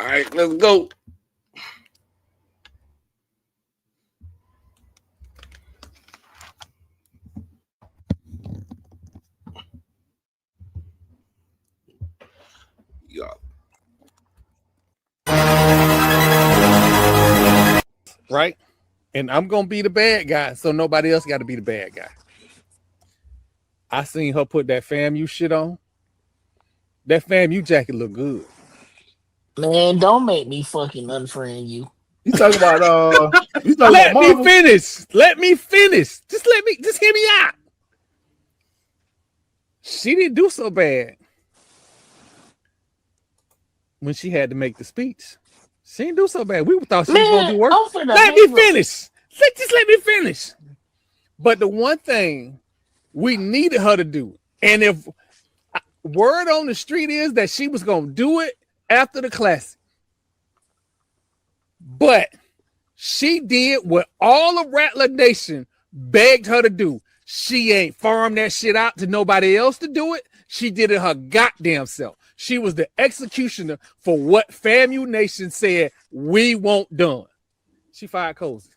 All right, let's go. Yeah. Right? And I'm going to be the bad guy, so nobody else got to be the bad guy. I seen her put that FAMU shit on. That FAMU jacket look good. Man, don't make me fucking unfriend you. You talking about Let me finish. Let me finish. Just hear me out. She didn't do so bad when she had to make the speech. She didn't do so bad. We thought she was gonna do work. Let me finish. Just let me finish. But the one thing we needed her to do, and if word on the street is that she was gonna do it after the classic, but she did what all of Rattler Nation begged her to do. She ain't farmed that shit out to nobody else to do it. She did it her goddamn self. She was the executioner for what FAMU Nation said we want done. She fired Cozy.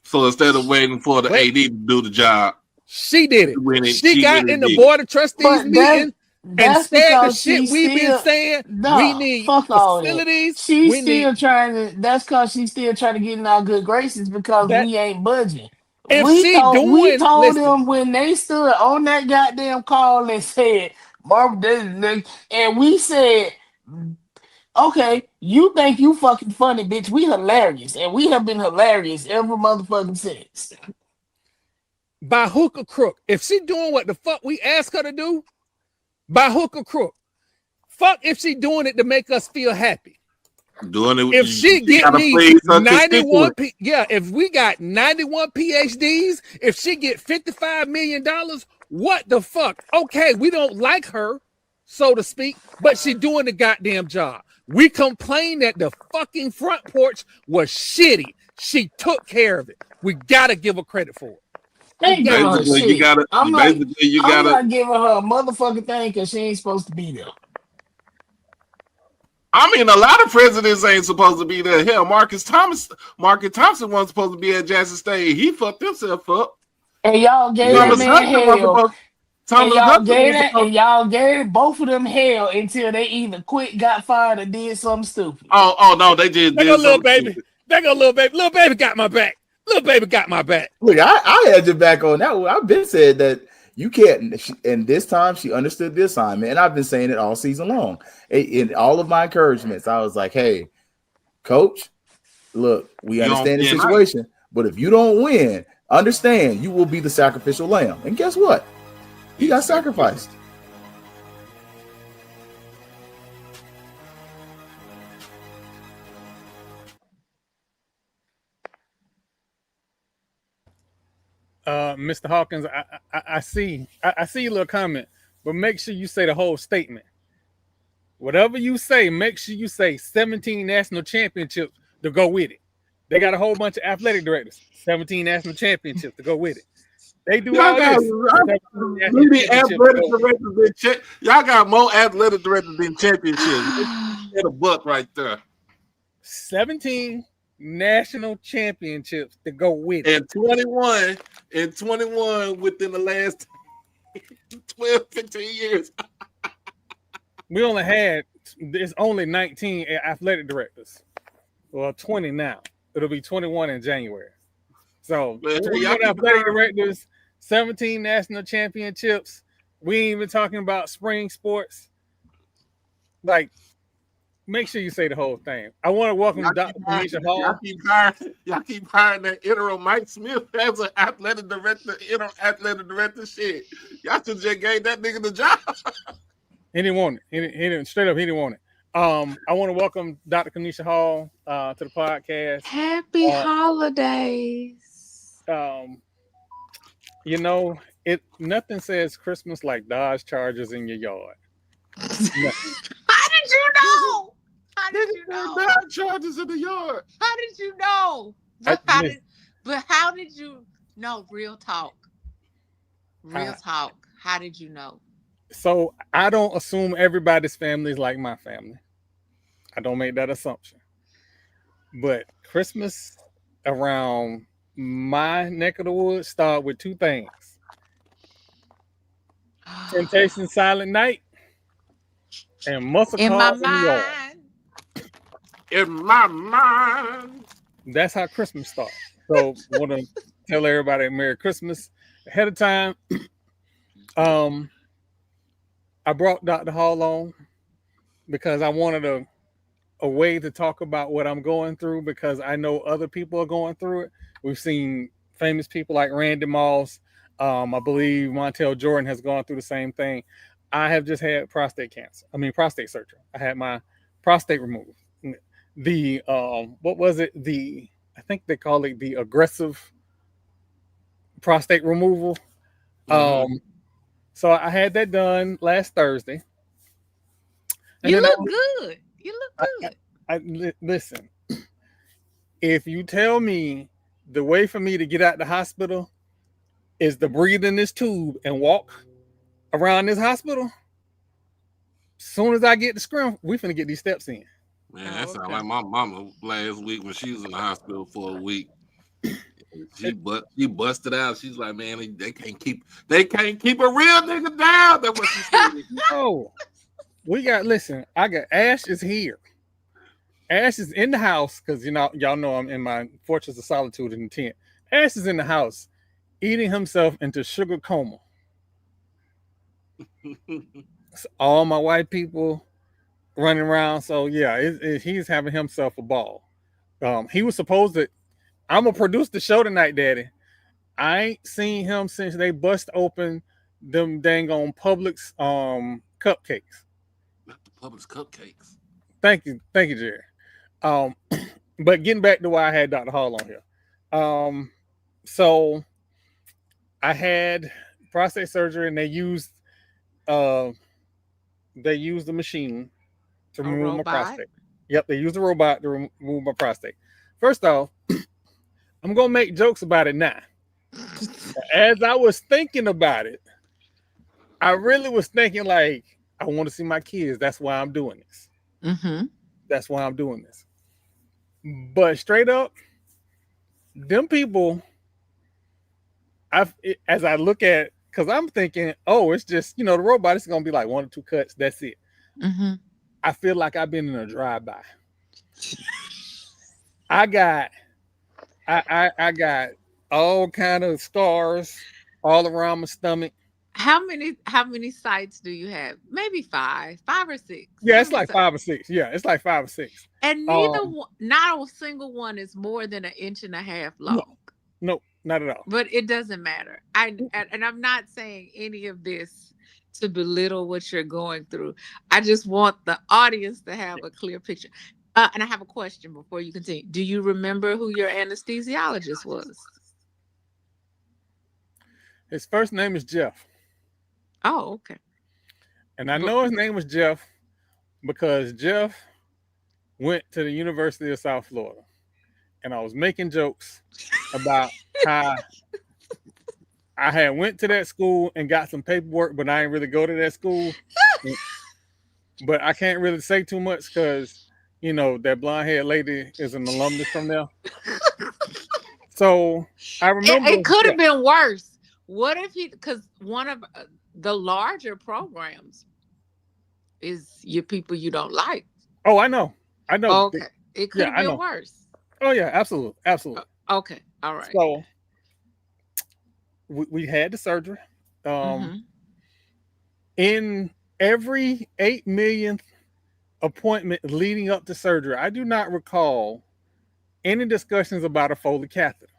So instead of waiting for the AD to do the job, she did it. She got in the board of trustees meeting and said the shit we've been saying. We need facilities. She's still trying to. That's because she's still trying to get in our good graces because we ain't budging. We told them when they stood on that goddamn call and said, and we said, okay, you think you fucking funny, bitch. We hilarious. And we have been hilarious every motherfucking since. By hook or crook. If she doing what the fuck we ask her to do, by hook or crook. Fuck if she doing it to make us feel happy. Doing it. If she get me 91, if we got 91 PhDs, if she get $55 million, what the fuck? Okay, we don't like her, so to speak, but she doing the goddamn job. We complained that the fucking front porch was shitty. She took care of it. We gotta give her credit for it. I'm not giving her a motherfucking thing because she ain't supposed to be there. I mean, a lot of presidents ain't supposed to be there. Hell, Marcus Thompson wasn't supposed to be at Jackson State. He fucked himself up. And y'all gave that man hell. And y'all gave both of them hell until they either quit, got fired, or did something stupid. Oh no, they just did something stupid. There go little baby. Little baby got my back. Little baby got my back. Look, I had your back on that one. I've been said that you can't, and this time she understood the assignment, and I've been saying it all season long. In all of my encouragements, I was like, hey, coach, look, we understand the situation, but if you don't win, understand you will be the sacrificial lamb. And guess what? He got sacrificed. Mr. Hawkins, I see your little comment, but make sure you say the whole statement. Whatever you say, make sure you say 17 national championships to go with it. They got a whole bunch of athletic directors, 17 national championships to go with it. They do all this. Y'all got more athletic directors than championships. Get a buck right there. 17 national championships to go with it. And 21 within the last 12, 15 years. There's only 19 athletic directors. Well, 20 now. It'll be 21 in January. So 21 athletic directors, 17 national championships. We ain't even talking about spring sports. Like, make sure you say the whole thing. I want to welcome Dr. Kenesha Hall. Y'all keep hiring that interim Mike Smith as an athletic director, interim athletic director. Shit, y'all should just gave that nigga the job. He didn't want it. He didn't straight up. He didn't want it. I want to welcome Dr. Kenesha Hall to the podcast. Happy holidays. Nothing says Christmas like Dodge Chargers in your yard. How did you know? How did you know? Dodge Chargers in the yard. How did you know? How did you know? Real talk. Real talk. How did you know? So I don't assume everybody's family is like my family. I don't make that assumption. But Christmas around my neck of the woods start with two things. Temptation Silent Night and Muscle In my Cars in the Yard. mind. In my mind. That's how Christmas starts. So I want to tell everybody Merry Christmas ahead of time. I brought Dr. Hall on because I wanted a way to talk about what I'm going through, because I know other people are going through it. We've seen famous people like Randy Moss. I believe Montel Jordan has gone through the same thing. I have just had prostate surgery. I had my prostate removed. The what was it? I think they call it the aggressive prostate removal. Mm-hmm. So I had that done last Thursday. And you look good. You look good. Listen, if you tell me the way for me to get out the hospital is to breathe in this tube and walk around this hospital, as soon as I get the scrim, we finna get these steps in. Man, that sounds like my mama last week when she was in the hospital for a week. She busted out. She's like, man, they can't keep a real nigga down. That's what she said. Oh, I got Ash is here. Ash is in the house because y'all know I'm in my Fortress of Solitude in the tent. Ash is in the house eating himself into sugar coma. So all my white people running around. So yeah, he's having himself a ball. He was supposed to. I'm gonna produce the show tonight, Daddy. I ain't seen him since they bust open them dang on Publix cupcakes. Not the Publix cupcakes. Thank you, Jerry. But getting back to why I had Dr. Hall on here. So I had prostate surgery, and they used the machine to remove my prostate. Yep, they used a robot to remove my prostate. First off, I'm gonna make jokes about it now. As I was thinking about it, I really was thinking like, I want to see my kids. That's why I'm doing this. Mm-hmm. That's why I'm doing this. But straight up, them people, as I look at, because I'm thinking, oh, it's just, the robot is gonna be like 1 or 2 cuts. That's it. Mm-hmm. I feel like I've been in a drive-by. I got all kind of scars all around my stomach. How many sites do you have? Maybe 5 or 6. Yeah, it's like 5 or 6. Yeah, it's like 5 or 6. And not a single one is more than 1.5 inches long. No, not at all. But it doesn't matter. And I'm not saying any of this to belittle what you're going through. I just want the audience to have a clear picture. And I have a question before you continue. Do you remember who your anesthesiologist was? His first name is Jeff. Oh, okay. And I know his name was Jeff because Jeff went to the University of South Florida. And I was making jokes about how I had went to that school and got some paperwork, but I didn't really go to that school. But I can't really say too much because, that blonde-haired lady is an alumnus from there. So I remember. It could have been worse. What if because one of the larger programs is your people you don't like. Oh, I know. Okay. It could have been worse. Oh, yeah, absolutely. Okay. All right. So we had the surgery. In every 8 millionth appointment leading up to surgery, I do not recall any discussions about a Foley catheter.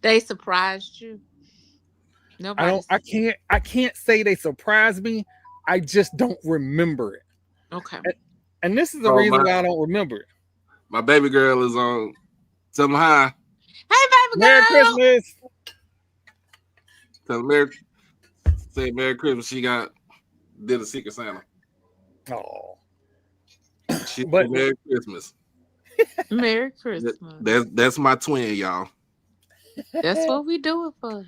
They surprised you? Nobody. I can't say they surprised me. I just don't remember it. Okay. And this is the reason why I don't remember it. My baby girl is on. Tell them hi. Hey, baby girl. Merry Christmas. Tell them say Merry Christmas. She did a Secret Santa. Oh. Merry Christmas. Merry Christmas. That's my twin, y'all. That's what we do it for.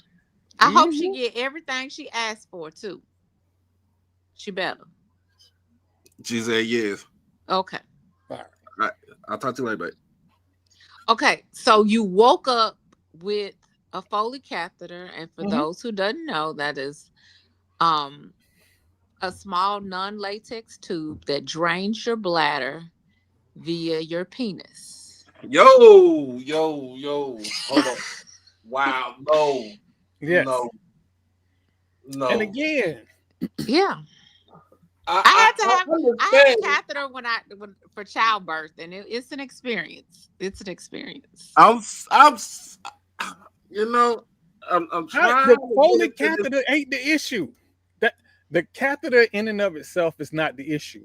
I hope she get everything she asked for too. She better. She said yes. Okay. All right. I'll talk to you later, babe. Okay, so you woke up with a Foley catheter, and for those who doesn't know, that is a small non-latex tube that drains your bladder via your penis. Yo. Hold on. Wow. No. Yes. No. And again. Yeah. I had a catheter for childbirth, and it's an experience. It's an experience. I'm trying. The Foley catheter ain't the issue. That the catheter in and of itself is not the issue.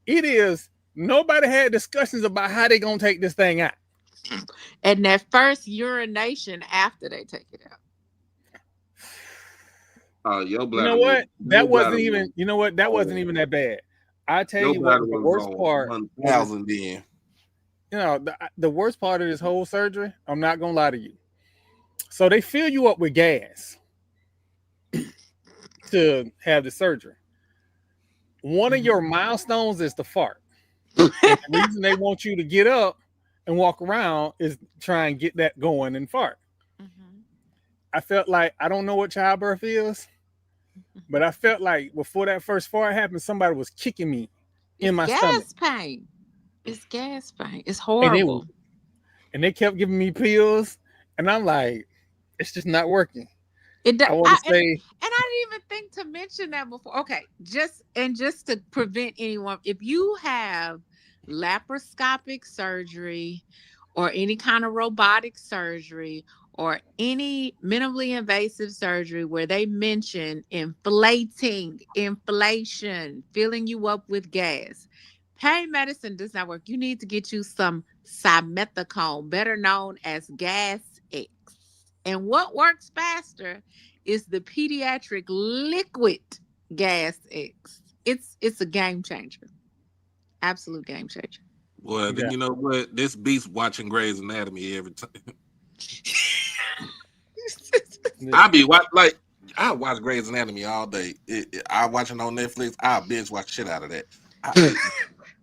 It is nobody had discussions about how they gonna take this thing out. And that first urination after they take it out. Your bladder. You know what? That wasn't even. You know what? That wasn't even that bad. I tell you what, the worst part. 1,000 then. You know, the worst part of this whole surgery. I'm not gonna lie to you. So they fill you up with gas to have the surgery. One of your milestones is to fart. And the reason they want you to get up and walk around is try and get that going and fart. I felt like, I don't know what childbirth is, but I felt like before that first fart happened, somebody was kicking me in my stomach. Pain. It's gas pain. It's horrible. And they kept giving me pills, and I'm like, it's just not working. I want to say, and I didn't even think to mention that before. Okay, just to prevent anyone, if you have laparoscopic surgery or any kind of robotic surgery or any minimally invasive surgery where they mention inflation, filling you up with gas, pain medicine does not work. You need to get you some simethicone, better known as Gas X. And what works faster is the pediatric liquid Gas X. It's a game changer. Absolute game changer. Well, you know what? This beast watching Grey's Anatomy every time. I watch Grey's Anatomy all day. I watch it on Netflix. I binge watch shit out of that.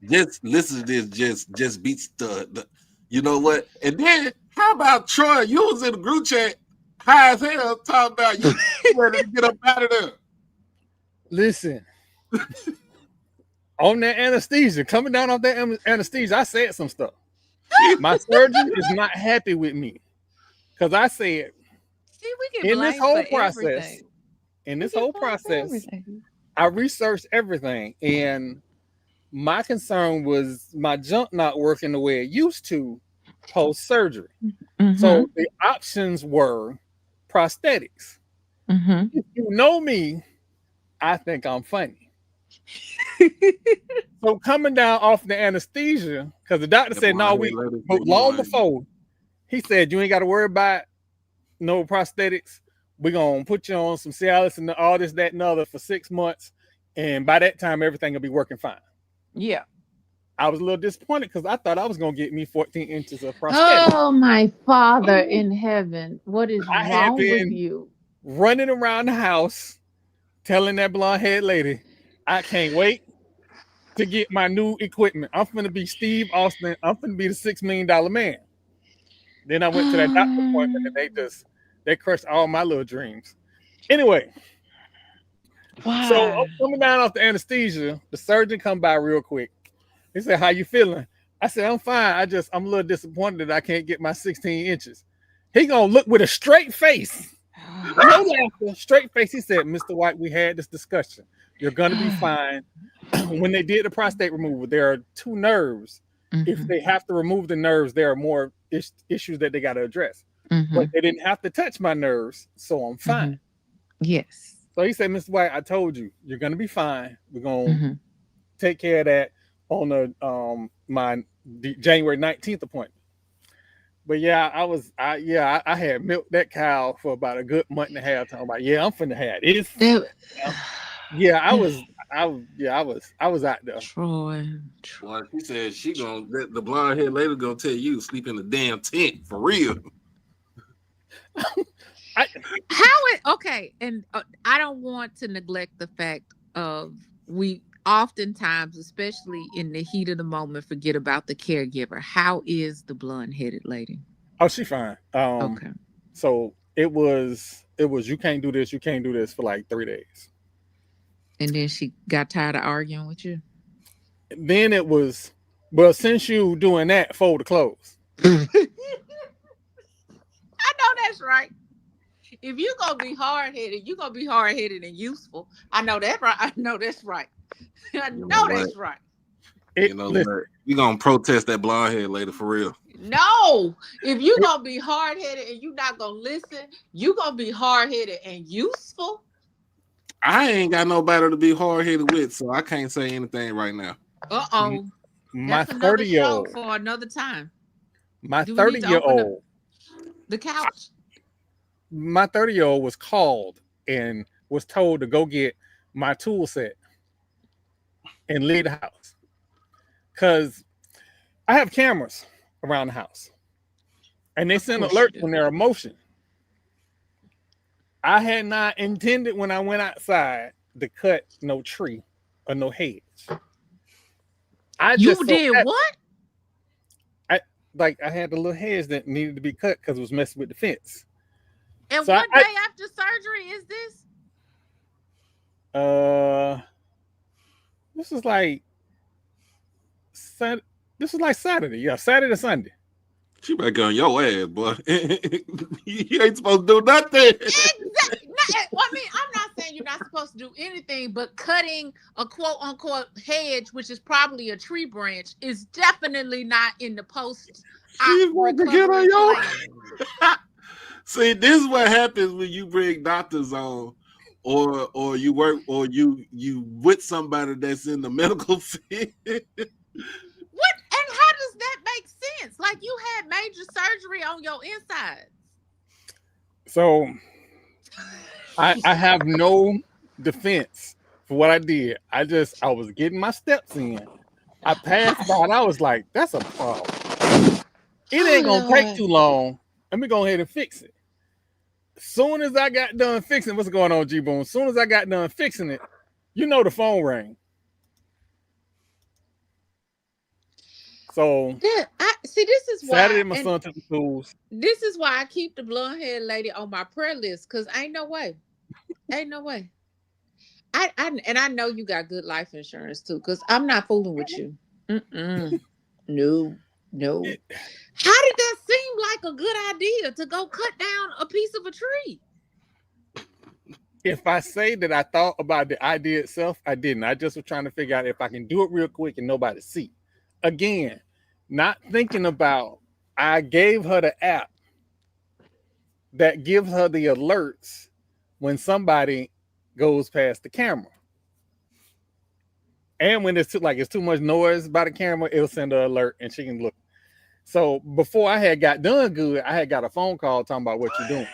Just listen to this. Just beats the. You know what? And then how about Troy? You was in the group chat, high as hell, talking about you ready to get up out of there. Listen. On that anesthesia, coming down off that anesthesia, I said some stuff. My surgeon is not happy with me because I said, in this whole process, I researched everything, and my concern was my junk not working the way it used to post-surgery. So the options were prosthetics. If you know me, I think I'm funny. So coming down off the anesthesia, because the doctor said, no, long before, he said, you ain't got to worry about no prosthetics. We're going to put you on some Cialis and all this, that, and other for 6 months. And by that time, everything will be working fine. Yeah. I was a little disappointed because I thought I was going to get me 14 inches of prosthetics. Oh, my Father in heaven. What is wrong with you? Running around the house, telling that blonde head lady, I can't wait to get my new equipment. I'm going to be Steve Austin. I'm going to be the $6 million man. Then I went to that doctor appointment and they crushed all my little dreams. Anyway, so I'm coming down off the anesthesia. The surgeon come by real quick. He said, how you feeling? I said, I'm fine. I'm a little disappointed that I can't get my 16 inches. He going to look with a straight face. No laughter, straight face. He said, Mr. White, we had this discussion. You're going to be fine. When they did the prostate removal, there are 2 nerves. If they have to remove the nerves, there are more issues that they got to address. But they didn't have to touch my nerves, so I'm fine. Yes. So he said, Mr. White, I told you, you're going to be fine. We're going to take care of that on the my January 19th appointment. But yeah, I had milked that cow for about a good month and a half. Talking about, I'm finna have this. I was out there. Troy. Well, she said the blonde haired lady gonna tell you to sleep in the damn tent for real. And I don't want to neglect the fact of we oftentimes, especially in the heat of the moment, forget about the caregiver. How is the blonde-headed lady? Oh, she fine. Okay. So it was you can't do this for like 3 days. And then she got tired of arguing with you. Then it was, well, since you doing that, fold the clothes. I know that's right. If you're gonna be hard-headed, you're gonna be hard-headed and useful. I know that right. I know that's right. I know that's right. You know, you're gonna protest that blonde head lady for real. No, if you're gonna be hard-headed and you're not gonna listen, you're gonna be hard-headed and useful. I ain't got nobody to be hard-headed with, so I can't say anything right now. My 30-year-old for another time. My 30-year-old the couch. My 30-year-old was called and was told to go get my tool set and leave the house. Because I have cameras around the house. And they send alerts when they're in motion. I had not intended when I went outside to cut no tree or no hedge. You did what? I had the little hedge that needed to be cut because it was messing with the fence. And so what day after surgery is this? This is like Saturday. Yeah, Saturday to Sunday. She better get on your ass, boy. You ain't supposed to do nothing. Exactly. Well, I mean, I'm not saying you're not supposed to do anything, but cutting a quote-unquote hedge, which is probably a tree branch, is definitely not in the post. She's going to get on your See, this is what happens when you bring doctors on, or you work, or you with somebody that's in the medical field. What? And how does that make sense? Like, you had major surgery on your insides. So I have no defense for what I did. I was getting my steps in. I passed by and I was like, that's a problem. It ain't gonna take too long. Let me go ahead and fix it. Soon as I got done fixing, what's going on, G-Boom? As soon as I got done fixing it, the phone rang. So this is why Saturday my son took the tools. This is why I keep the blonde haired lady on my prayer list, because ain't no way. Ain't no way. I know you got good life insurance too, because I'm not fooling with you. No. How did that seem like a good idea to go cut down a piece of a tree? If I say that I thought about the idea itself, I didn't. I just was trying to figure out if I can do it real quick and nobody see. Again, not thinking about, I gave her the app that gives her the alerts when somebody goes past the camera. And when it's too much noise by the camera, it'll send her an alert and she can look. So before I had got done good, I had got a phone call talking about what you're doing.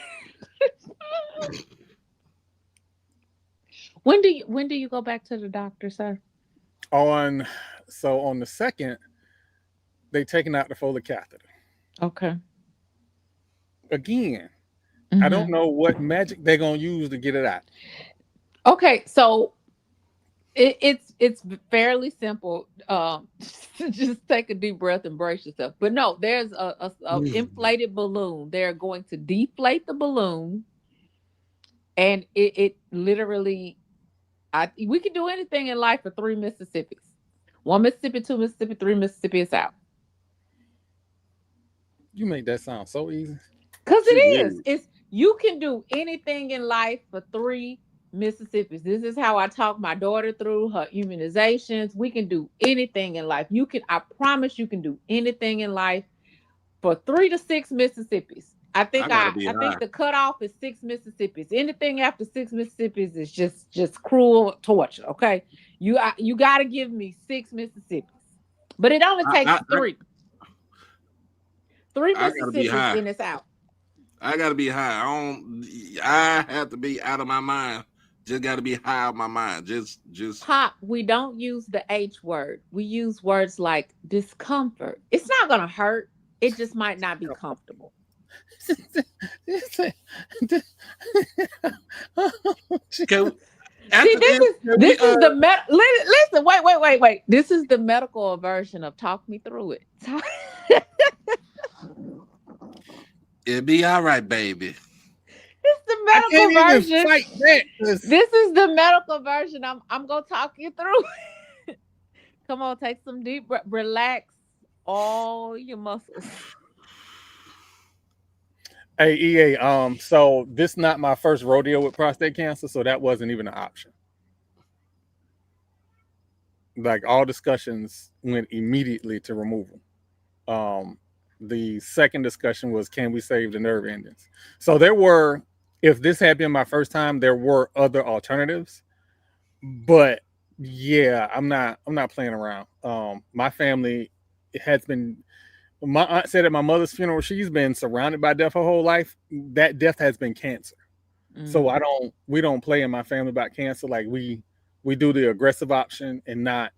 When do you go back to the doctor, sir? On the 2nd, they taking out the Foley catheter. Okay. Again, I don't know what magic they're gonna use to get it out. Okay, so it's fairly simple. Just take a deep breath and brace yourself. But no, there's a inflated balloon. They're going to deflate the balloon, and it literally, we can do anything in life for 3 Mississippis. 1 Mississippi, 2 Mississippi, 3 Mississippi, it's out. You make that sound so easy. Because it is. You can do anything in life for 3 Mississippis. This is how I talk my daughter through her immunizations. We can do anything in life. I promise you can do anything in life for 3 to 6 Mississippis. I think the cutoff is 6 Mississippis. Anything after 6 Mississippis is just cruel torture. Okay, you got to give me 6 Mississippis, but it only takes 3. 3 Mississippis and it's out. I gotta be high. I have to be out of my mind. Just gotta be high of my mind. Just Pop, we don't use the H word. We use words like discomfort. It's not gonna hurt. It just might not be comfortable. See, this is the listen. Wait. This is the medical version of talk me through it. It'll be all right, baby. It's the medical version. This is the medical version. I'm gonna talk you through. Come on, take some deep breath, relax all your muscles. Hey, EA, so this is not my first rodeo with prostate cancer, so that wasn't even an option. Like, all discussions went immediately to removal. The second discussion was, can we save the nerve endings? So there were, if this had been my first time, there were other alternatives, but yeah, I'm not playing around. My family has been, my aunt said at my mother's funeral, she's been surrounded by death her whole life. That death has been cancer. Mm-hmm. So we don't play in my family about cancer. Like, we do the aggressive option and not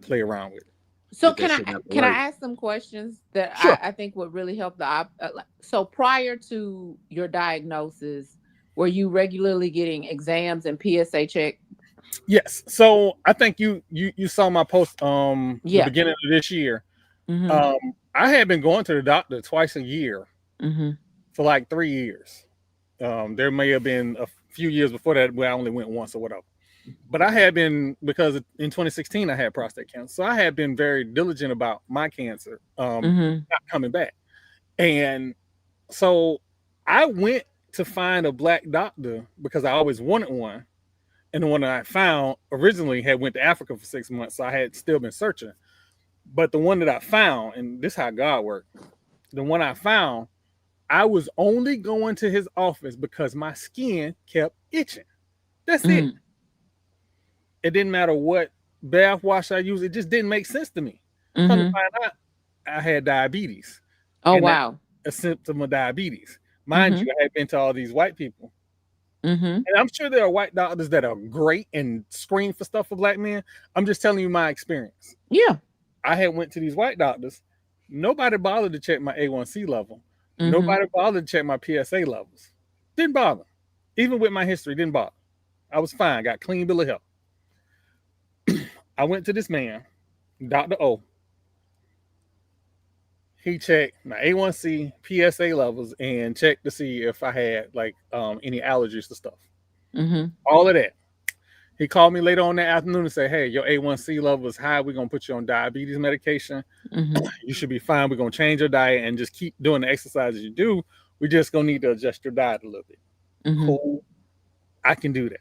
play around with it. So can I ask some questions that sure. I think would really help so prior to your diagnosis, were you regularly getting exams and PSA check? Yes. So I think you saw my post the beginning of this year. Mm-hmm. I had been going to the doctor twice a year for like 3 years. There may have been a few years before that where I only went once or whatever. But I had been, because in 2016 I had prostate cancer, so I had been very diligent about my cancer not coming back. And so I went to find a black doctor because I always wanted one. And the one that I found originally had went to Africa for 6 months, so I had still been searching. But the one that I found, and this is how God worked, the one I found, I was only going to his office because my skin kept itching. That's it. It didn't matter what bath wash I used. It just didn't make sense to me. Come to find out, I had diabetes. Oh, wow. A symptom of diabetes. Mind you, I had been to all these white people. And I'm sure there are white doctors that are great and screen for stuff for black men. I'm just telling you my experience. Yeah. I had went to these white doctors. Nobody bothered to check my A1C level. Nobody bothered to check my PSA levels. Didn't bother. Even with my history, didn't bother. I was fine. Got clean bill of health. I went to this man, Dr. O. He checked my A1C, PSA levels, and checked to see if I had like any allergies to stuff. All of that. He called me later on that afternoon and said, hey, your A1C level is high. We're going to put you on diabetes medication. You should be fine. We're going to change your diet and just keep doing the exercises you do. We're just going to need to adjust your diet a little bit. Cool. I can do that.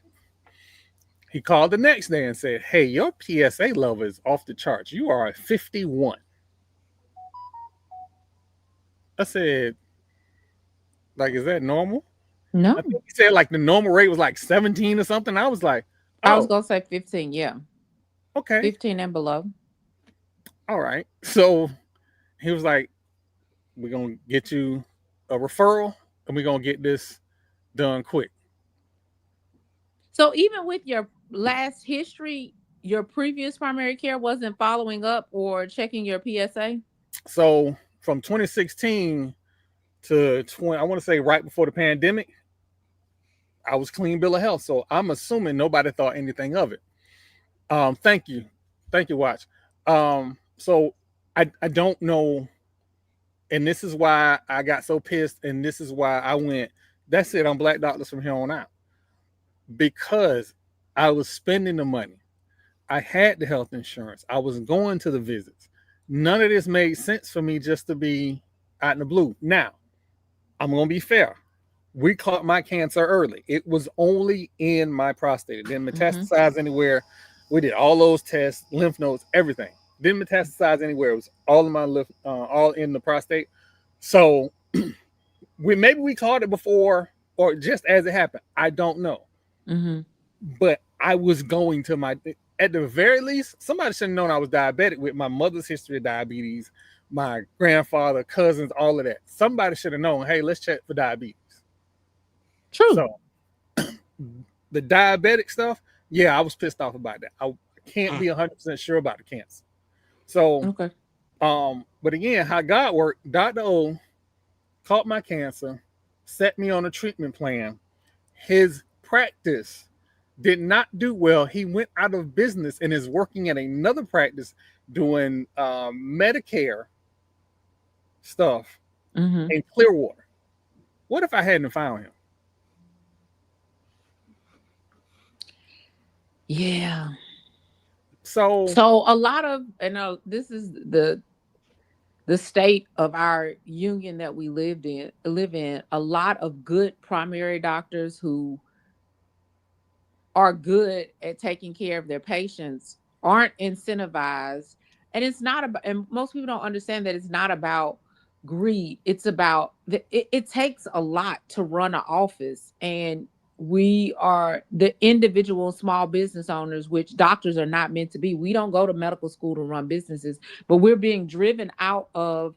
He called the next day and said, hey, your PSA level is off the charts. You are at 51. I said, like, is that normal? No. I think he said like the normal rate was like 17 or something. I was like, I was going to say 15. Yeah. Okay. 15 and below. All right. So he was like, we're going to get you a referral and we're going to get this done quick. So even with your last history, your previous primary care wasn't following up or checking your PSA? So from 2016 to I want to say right before the pandemic, I was clean bill of health. So I'm assuming nobody thought anything of it. Thank you. Thank you, Watch. So I don't know. And this is why I got so pissed. And this is why I went, that's it, I'm black doctors from here on out. Because I was spending the money. I had the health insurance. I was going to the visits. None of this made sense for me just to be out in the blue. Now, I'm going to be fair. We caught my cancer early. It was only in my prostate. It didn't metastasize anywhere. We did all those tests, lymph nodes, everything. Didn't metastasize anywhere. It was all in my all in the prostate. So maybe we caught it before or just as it happened. I don't know. But I was going to at the very least, somebody should have known I was diabetic with my mother's history of diabetes, my grandfather, cousins, all of that. Somebody should have known, hey, let's check for diabetes. True. So the diabetic stuff, yeah, I was pissed off about that. I can't be 100% sure about the cancer. So, okay. But again, how God worked, Dr. O caught my cancer, set me on a treatment plan. His practice did not do well. He went out of business and is working at another practice doing Medicare stuff in Clearwater. What if I hadn't found him? Yeah. So a lot of, this is the state of our union that we live in. A lot of good primary doctors who are good at taking care of their patients aren't incentivized. And it's not about, and most people don't understand that it's not about greed. It's about it takes a lot to run an office, and we are the individual small business owners, which doctors are not meant to be. We don't go to medical school to run businesses, but we're being driven out of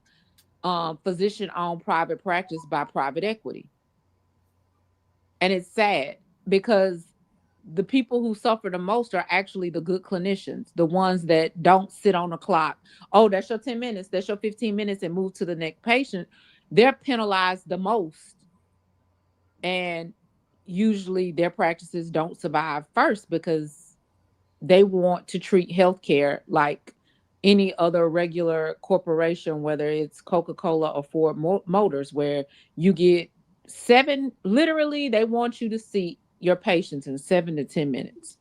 physician-owned private practice by private equity. And it's sad because the people who suffer the most are actually the good clinicians, the ones that don't sit on the clock. Oh, that's your 10 minutes, that's your 15 minutes, and move to the next patient. They're penalized the most. And usually their practices don't survive first because they want to treat healthcare like any other regular corporation, whether it's Coca-Cola or Ford Motors, where you get literally they want you to see your patients in 7 to 10 minutes.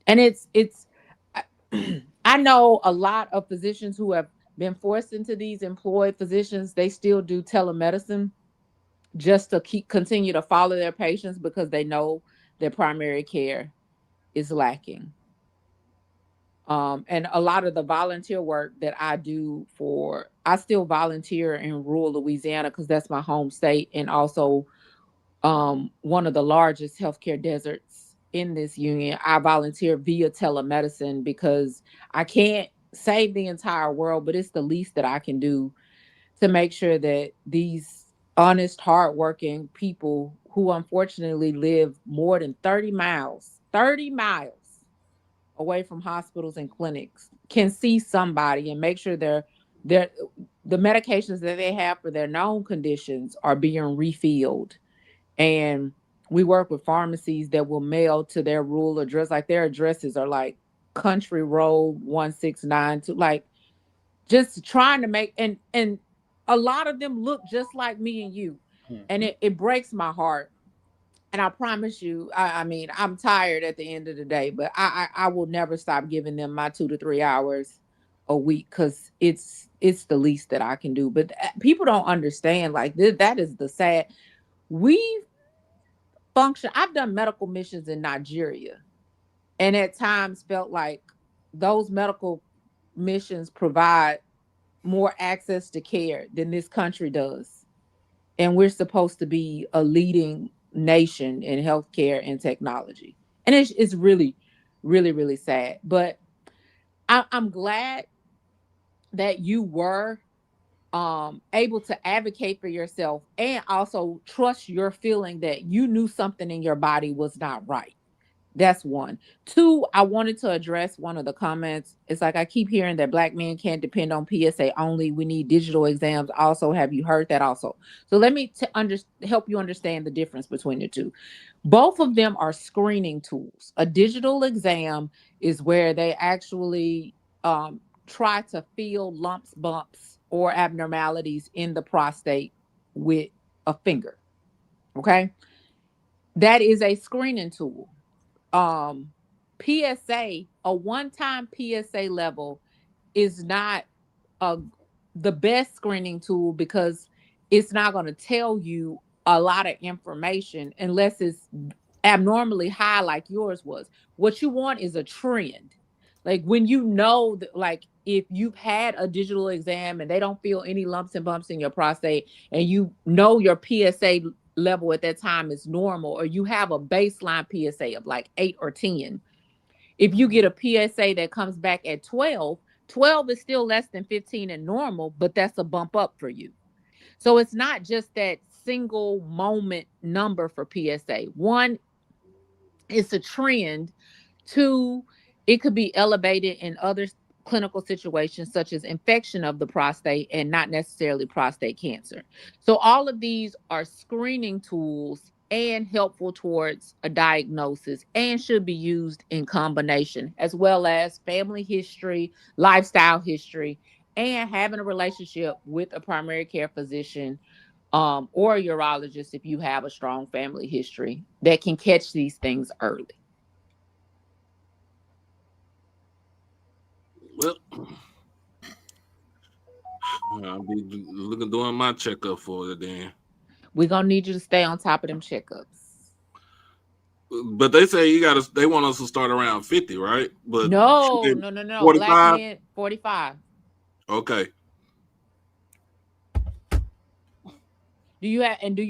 And it's I know a lot of physicians who have been forced into these employed physicians, they still do telemedicine just to continue to follow their patients because they know their primary care is lacking. And a lot of the volunteer work that I do I still volunteer in rural Louisiana because that's my home state, and also one of the largest healthcare deserts in this union. I volunteer via telemedicine because I can't save the entire world, but it's the least that I can do to make sure that these honest, hardworking people who unfortunately live more than 30 miles away from hospitals and clinics can see somebody and make sure the medications that they have for their known conditions are being refilled. And we work with pharmacies that will mail to their rural address. Like their addresses are like Country Road 1692, like just trying to make, and a lot of them look just like me and you. And it breaks my heart. And I promise you, I mean, I'm tired at the end of the day, but I will never stop giving them my 2 to 3 hours a week because it's the least that I can do. But people don't understand, like that is the sad. We function. I've done medical missions in Nigeria, and at times felt like those medical missions provide more access to care than this country does. And we're supposed to be a leading nation in healthcare and technology. And it's really, really, really sad. But I'm glad that you were able to advocate for yourself and also trust your feeling that you knew something in your body was not right. That's one. Two, I wanted to address one of the comments. It's like I keep hearing that Black men can't depend on PSA only. We need digital exams. Also, have you heard that also? So let me help you understand the difference between the two. Both of them are screening tools. A digital exam is where they actually try to feel lumps, bumps, or abnormalities in the prostate with a finger. Okay? That is a screening tool. PSA, a one-time PSA level is not the best screening tool because it's not going to tell you a lot of information unless it's abnormally high like yours was. What you want is a trend. Like when you know that, like if you've had a digital exam and they don't feel any lumps and bumps in your prostate, and you know your PSA level at that time is normal, or you have a baseline PSA of like 8 or 10. If you get a PSA that comes back at 12, 12 is still less than 15 and normal, but that's a bump up for you. So it's not just that single moment number for PSA. One, it's a trend. Two, it could be elevated in other clinical situations such as infection of the prostate and not necessarily prostate cancer. So all of these are screening tools and helpful towards a diagnosis and should be used in combination, as well as family history, lifestyle history, and having a relationship with a primary care physician or a urologist if you have a strong family history that can catch these things early. Well, I'll be doing my checkup for it then. We're gonna need you to stay on top of them checkups. But they say they want us to start around 50, right? But no. 45? Black men 45. Okay. Do you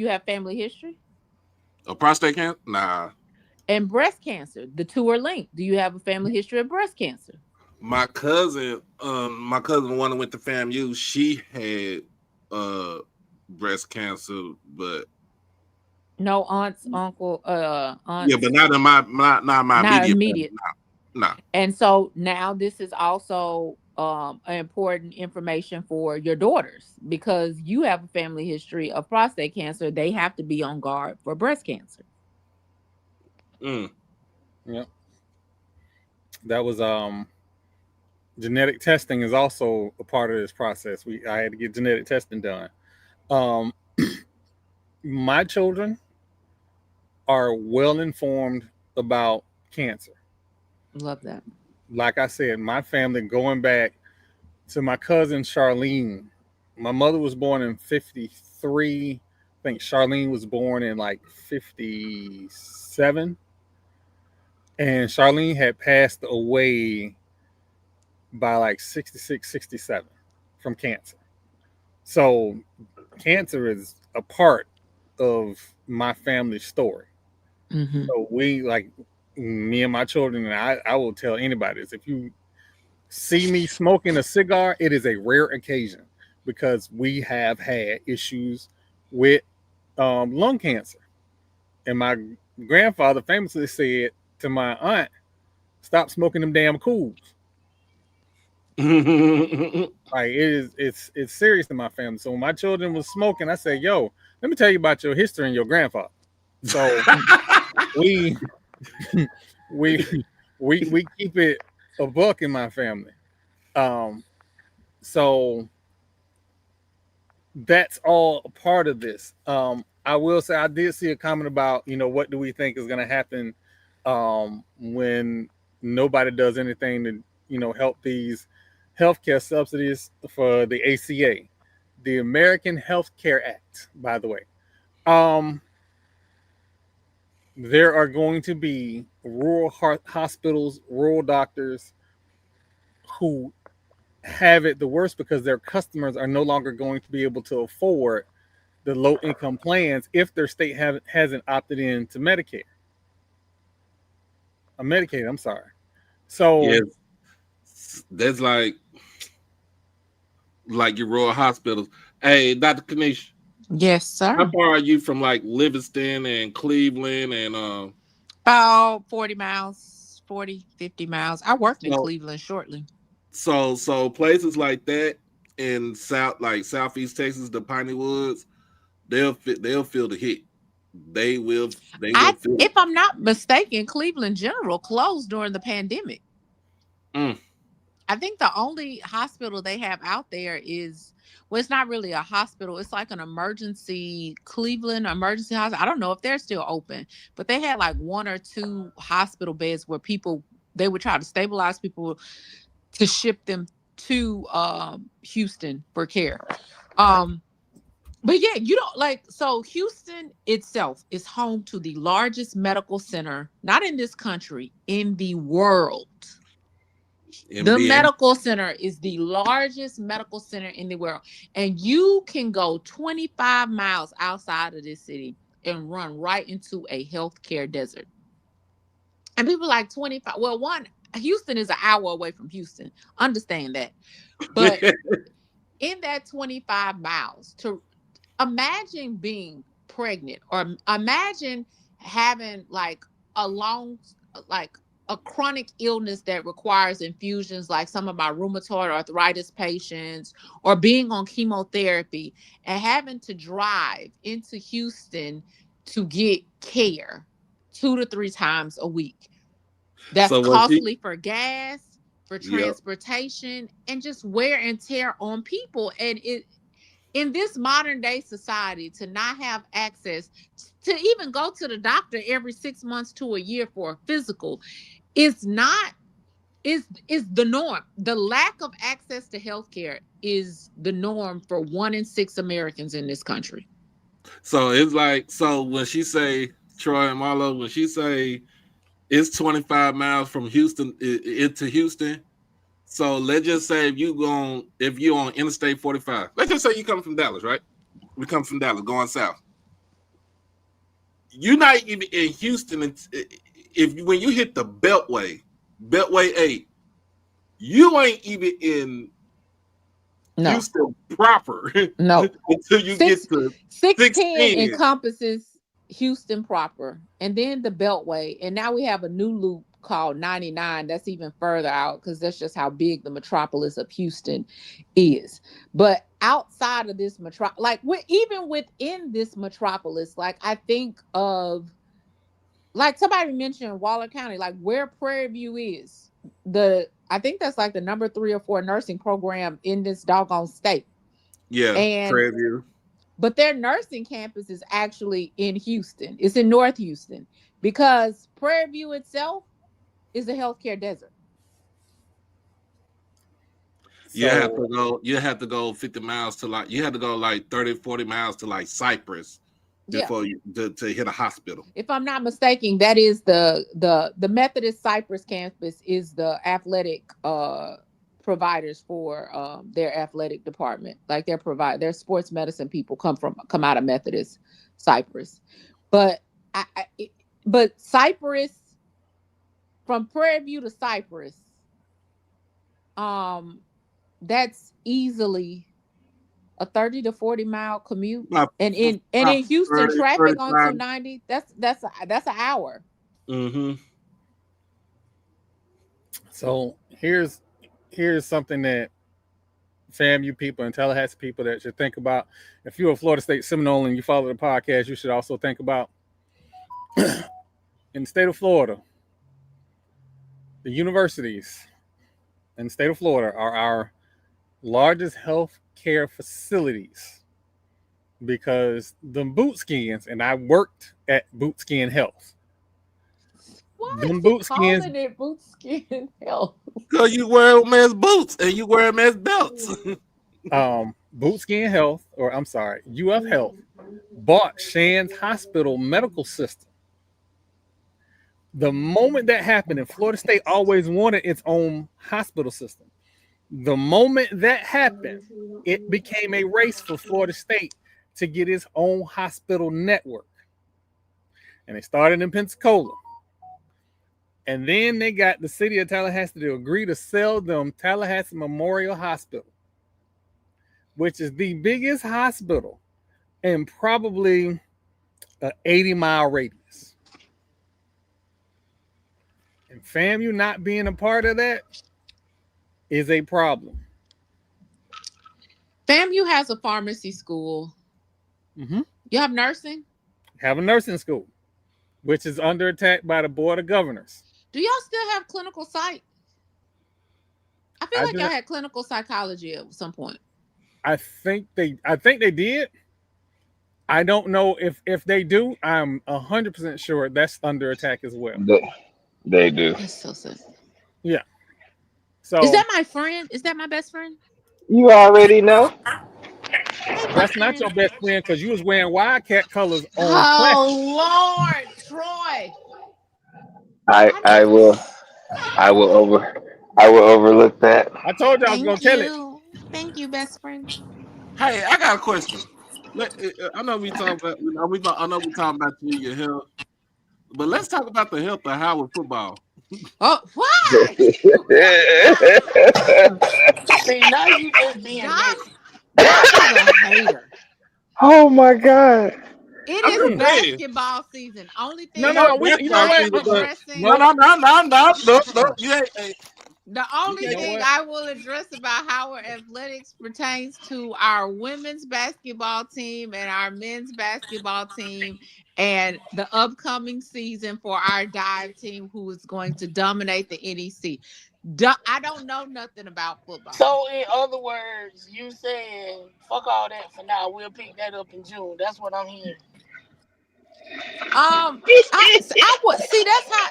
have family history? A prostate cancer? Nah. And breast cancer. The two are linked. Do you have a family history of breast cancer? My cousin one that went to FAMU, she had breast cancer, but no aunts, uncle, aunts. Yeah, but not in my immediate. No. And so now this is also important information for your daughters, because you have a family history of prostate cancer. They have to be on guard for breast cancer. Yep. That was genetic testing is also a part of this process. I had to get genetic testing done. My children are well informed about cancer. Love that. Like I said, my family, going back to my cousin Charlene, my mother was born in 53. I think Charlene was born in like 57. And Charlene had passed away by like 66, 67 from cancer. So cancer is a part of my family story. Mm-hmm. So we, like me and my children, and I will tell anybody this: if you see me smoking a cigar, it is a rare occasion, because we have had issues with lung cancer. And my grandfather famously said to my aunt, "Stop smoking them damn cools." Like it's serious in my family. So when my children was smoking, I said, "Yo, let me tell you about your history and your grandfather." So we keep it a buck in my family. So that's all a part of this. I will say I did see a comment about, what do we think is going to happen when nobody does anything to, help these healthcare subsidies for the ACA, the American Healthcare Act, by the way. There are going to be rural hospitals, rural doctors who have it the worst, because their customers are no longer going to be able to afford the low income plans if their state hasn't opted in to Medicaid. Medicaid, I'm sorry. So yeah, that's like your rural hospitals. Hey, Dr. Kanisha. Yes, sir. How far are you from like Livingston and Cleveland and about 40 miles, 40, 50 miles. I worked in Cleveland shortly. So places like that in Southeast Texas, the Piney Woods, they'll feel the hit. They will feel it. If I'm not mistaken, Cleveland General closed during the pandemic. I think the only hospital they have out there is, well, it's not really a hospital. It's like an Cleveland emergency hospital. I don't know if they're still open, but they had like 1 or 2 hospital beds where they would try to stabilize people to ship them to Houston for care. But yeah, so Houston itself is home to the largest medical center, not in this country, in the world. The medical center is the largest medical center in the world. And you can go 25 miles outside of this city and run right into a healthcare desert. And people like 25. Well, Houston is an hour away from Houston. Understand that. But in that 25 miles, to imagine being pregnant, or imagine having a chronic illness that requires infusions, like some of my rheumatoid arthritis patients, or being on chemotherapy and having to drive into Houston to get care 2 to 3 times a week. That's costly for gas, for transportation, and just wear and tear on people. And in this modern day society, to not have access to even go to the doctor every 6 months to a year for a physical is the norm. The lack of access to healthcare is the norm for 1 in 6 Americans in this country. So it's like, so when she say, Troy and Marlo, when she say it's 25 miles from Houston into Houston, so let's just say if you're on Interstate 45, let's just say you come from Dallas, right? We come from Dallas going south. You're not even in Houston when you hit the Beltway 8, you ain't even in Houston proper. No. Until you get to 610 encompasses Houston proper, and then the Beltway, and now we have a new loop called 99 that's even further out, because that's just how big the metropolis of Houston is. But outside of this even within this metropolis, like I think of, like somebody mentioned Waller County, like where Prairie View is, I think that's like the number 3 or 4 nursing program in this doggone state. Yeah, Prairie View. But their nursing campus is actually in Houston. It's in North Houston, because Prairie View itself is a healthcare desert. You have to go 50 miles to you have to go like 30, 40 miles to like Cypress before to hit a hospital. If I'm not mistaken, that is the Methodist Cypress campus is the athletic providers for their athletic department. Like their sports medicine people come out of Methodist Cypress. But but Cypress, from Prairie View to Cypress, that's easily a 30 to 40 mile commute. And in Houston, 30, traffic on 290, that's an hour. Mm-hmm. So here's something that FAMU people and Tallahassee people that should think about. If you're a Florida State Seminole and you follow the podcast, you should also think about in the state of Florida, the universities in the state of Florida are our largest health care facilities, because the boot skins, and I worked at Boot Skin Health. Why them boot skins, calling it Boot Skin Health? Because you wear them as boots and you wear them as belts. Boot Skin Health, UF Health, bought Shands Hospital medical system. The moment that happened, and Florida State always wanted its own hospital system. The moment that happened, it became a race for Florida State to get its own hospital network. And they started in Pensacola. And then they got the city of Tallahassee to agree to sell them Tallahassee Memorial Hospital, which is the biggest hospital in probably an 80-mile radius. And FAMU not being a part of that is a problem. FAMU has a pharmacy school. Mm-hmm. You have nursing? Have a nursing school, which is under attack by the Board of Governors. Do y'all still have clinical psych? I feel like y'all had clinical psychology at some point. I think they did. I don't know if they do. I'm 100% sure that's under attack as well. They do. That's so sad. Yeah. So is that my friend? Is that my best friend? You already know. That's not your best friend, because you was wearing Wildcat colors on. Oh Lord, Troy. I will overlook that. I told you I was gonna tell it. Thank you, best friend. Hey, I got a question. I know we talking about you, your health, but let's talk about the health of Howard football. Oh, why? See, now you just being a hater. Oh my God. It is basketball season. Only thing. No. You know what? No. You ain't. The only thing I will address about Howard athletics pertains to our women's basketball team and our men's basketball team and the upcoming season for our dive team, who is going to dominate the NEC. I don't know nothing about football. So, in other words, you saying fuck all that for now. We'll pick that up in June. That's what I'm hearing. I would see that's how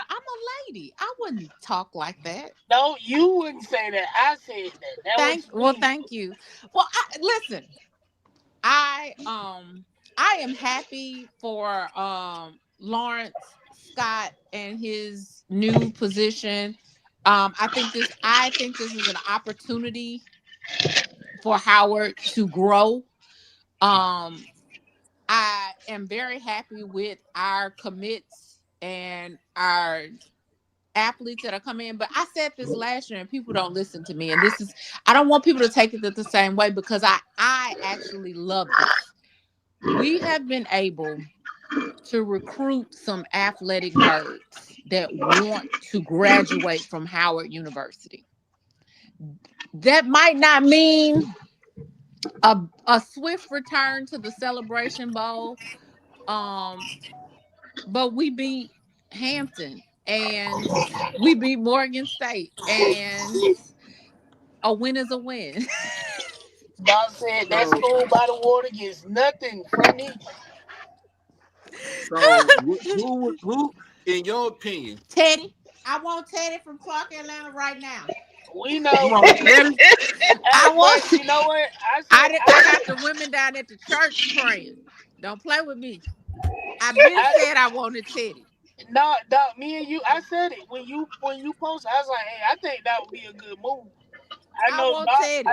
I'm a lady. I wouldn't talk like that. No, you wouldn't say that. I said that. Thank you. Well, listen. I am happy for Lawrence Scott and his new position. I think this is an opportunity for Howard to grow. I am very happy with our commits and our athletes that are coming in. But I said this last year and people don't listen to me. And I don't want people to take it the same way, because I actually love this. We have been able to recruit some athletic birds that want to graduate from Howard University. That might not mean a swift return to the Celebration Bowl, but we beat Hampton and we beat Morgan State, and a win is a win. Doc said that school by the water gets nothing from me. So who in your opinion? Teddy. I want Teddy from Clark, Atlanta right now. We know. You know what? I got the women down at the church praying. Don't play with me. I said I wanted Teddy. No, Doc, me and you, I said it when you posted. I was like, hey, I think that would be a good move. I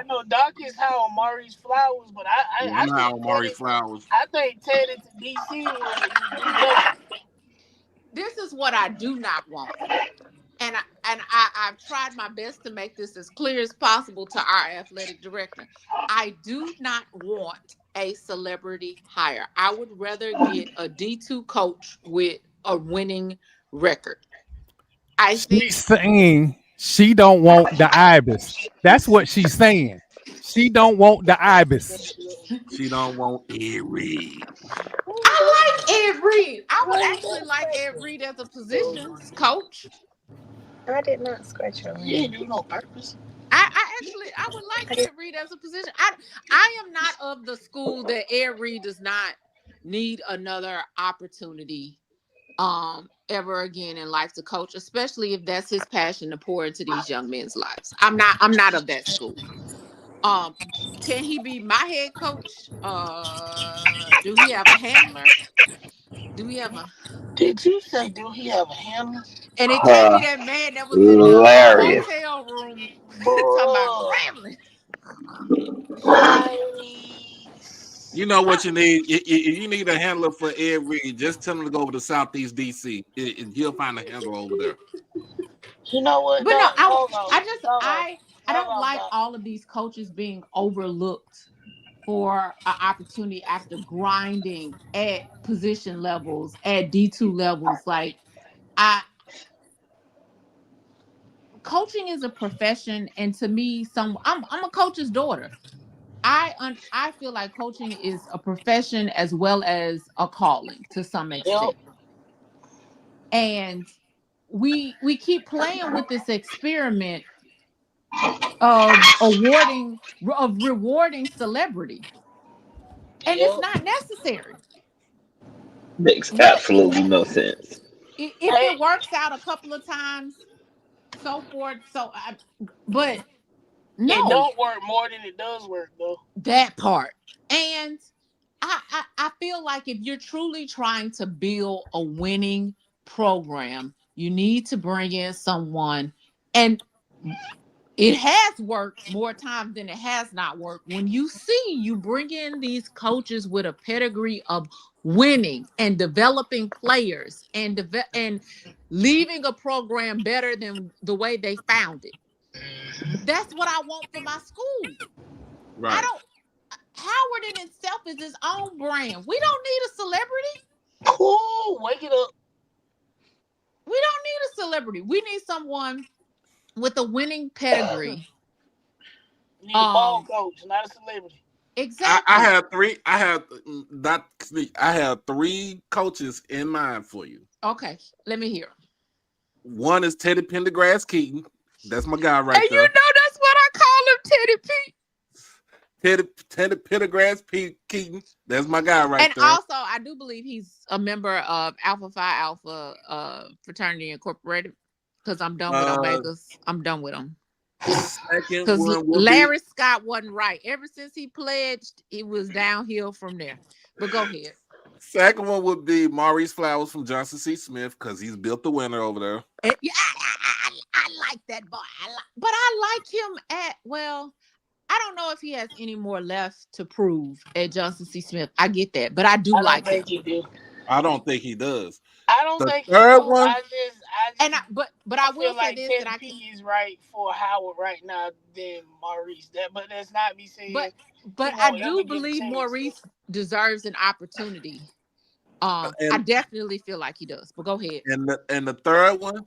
know Doc is high on Maurice Flowers, but I think high on Maurice Flowers. I think Teddy to DC would be better. This is what I do not want. And I've tried my best to make this as clear as possible to our athletic director. I do not want a celebrity hire. I would rather get a D2 coach with a winning record. She's saying she don't want the Ibis. That's what she's saying. She don't want the Ibis. She don't want Ed Reed. I like Ed Reed. I would actually like Ed Reed as a positions coach. I did not scratch your leg. You didn't do no purpose. I would like Ed Reed as a position. I am not of the school that Ed Reed does not need another opportunity ever again in life to coach, especially if that's his passion to pour into these young men's lives. I'm not of that school. Can he be my head coach? Do he have a handler? Did you say do he have a handler? And it can't be that man that was in the hotel room talking about rambling. You know what you need? You need a handler for Ed Reed. Just tell him to go over to Southeast DC, and he'll find a handler over there. You know what? But no, I don't like all of these coaches being overlooked for an opportunity after grinding at position levels, at D2 levels. Like, coaching is a profession, and to me, I'm a coach's daughter. I feel like coaching is a profession as well as a calling to some extent. And we keep playing with this experiment of rewarding celebrity. And it's not necessary. Makes absolutely no sense. If it works out a couple of times, so forth. But no, it don't work more than it does work, though. That part. And I feel like if you're truly trying to build a winning program, you need to bring in someone, and it has worked more times than it has not worked. When you bring in these coaches with a pedigree of winning and developing players and leaving a program better than the way they found it. That's what I want for my school. Right. Howard in itself is his own brand. We don't need a celebrity. Cool, wake it up. We don't need a celebrity. We need someone with a winning pedigree. Need a ball coach, not a celebrity. Exactly. I have three coaches in mind for you. Okay, let me hear. One is Teddy Pendergrass Keaton. That's my guy right there. You know that's what I call him, Teddy P. Teddy Pendergrass Keaton. That's my guy right there. And also, I do believe he's a member of Alpha Phi Alpha Fraternity Incorporated. Because I'm done with Omegas. I'm done with him. Because Larry Scott wasn't right. Ever since he pledged, it was downhill from there. But go ahead. Second one would be Maurice Flowers from Johnson C. Smith, because he's built the winner over there. Yeah, I like that boy. But I like him I don't know if he has any more left to prove at Johnson C. Smith. I get that, but I do like him. I don't think he does. I don't think third one. But I will say this, that I can. Is right for Howard right now than Maurice. But that's not me saying. But I do believe Maurice deserves an opportunity. I definitely feel like he does. But go ahead. And the third one.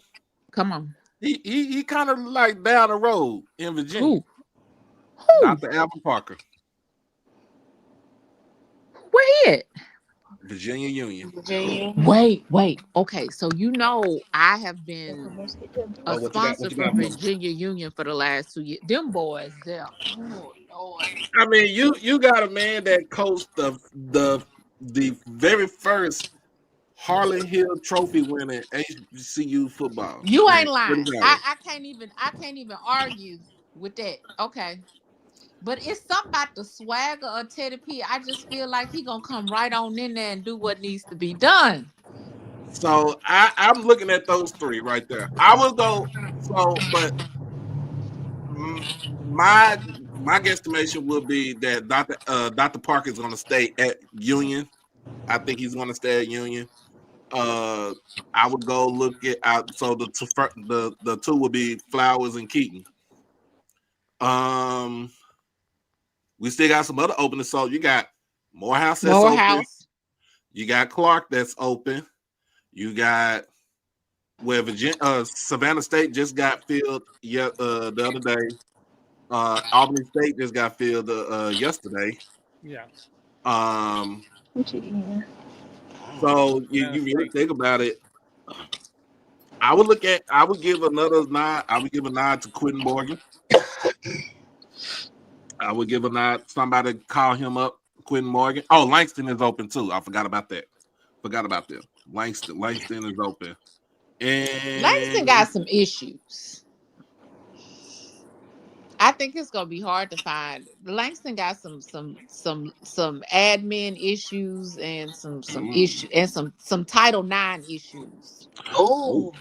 Come on. He kind of like down the road in Virginia. Who? Dr. Alvin Parker. Where he at? Virginia Union. Wait. Okay, so I have been a sponsor for Virginia Union for the last 2 years. Them boys there. Oh Lord. I mean, you got a man that coached the very first Harlan Hill Trophy winning HBCU football. You ain't lying. I can't even argue with that. Okay. But it's something about the swagger of Teddy P. I just feel like he gonna come right on in there and do what needs to be done. So I'm looking at those three right there. I will go. But my guesstimation will be that Dr. Parker is gonna stay at Union. I think he's gonna stay at Union. I would go look at so the two would be Flowers and Keaton. We still got some other openings. So you got Morehouse that's open. You got Clark that's open. You got Savannah State just got filled the other day. Albany State just got filled yesterday. Yeah. So you really think about it. I would give a nod to Quinn Morgan. I would give a nod. Somebody call him up, Quinn Morgan. Oh, Langston is open too. I forgot about that. Langston is open. And Langston got some issues. I think it's gonna be hard to find. Langston got some admin issues and some issues and some Title IX issues. Oh,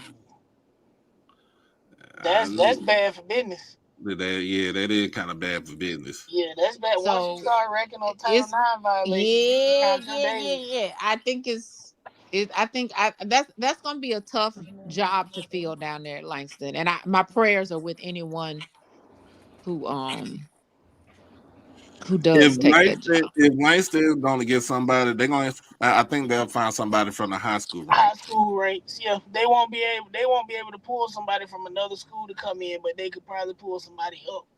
that's bad for business. That is kind of bad for business. Yeah, that's bad. Once you start reckoning on Title IX violations, yeah. I think that's gonna be a tough job to fill down there at Langston, and my prayers are with anyone who does take that job. If Langston is going to get somebody, I think they'll find somebody from the high school ranks. High school ranks, yeah. They won't be able to pull somebody from another school to come in, but they could probably pull somebody up.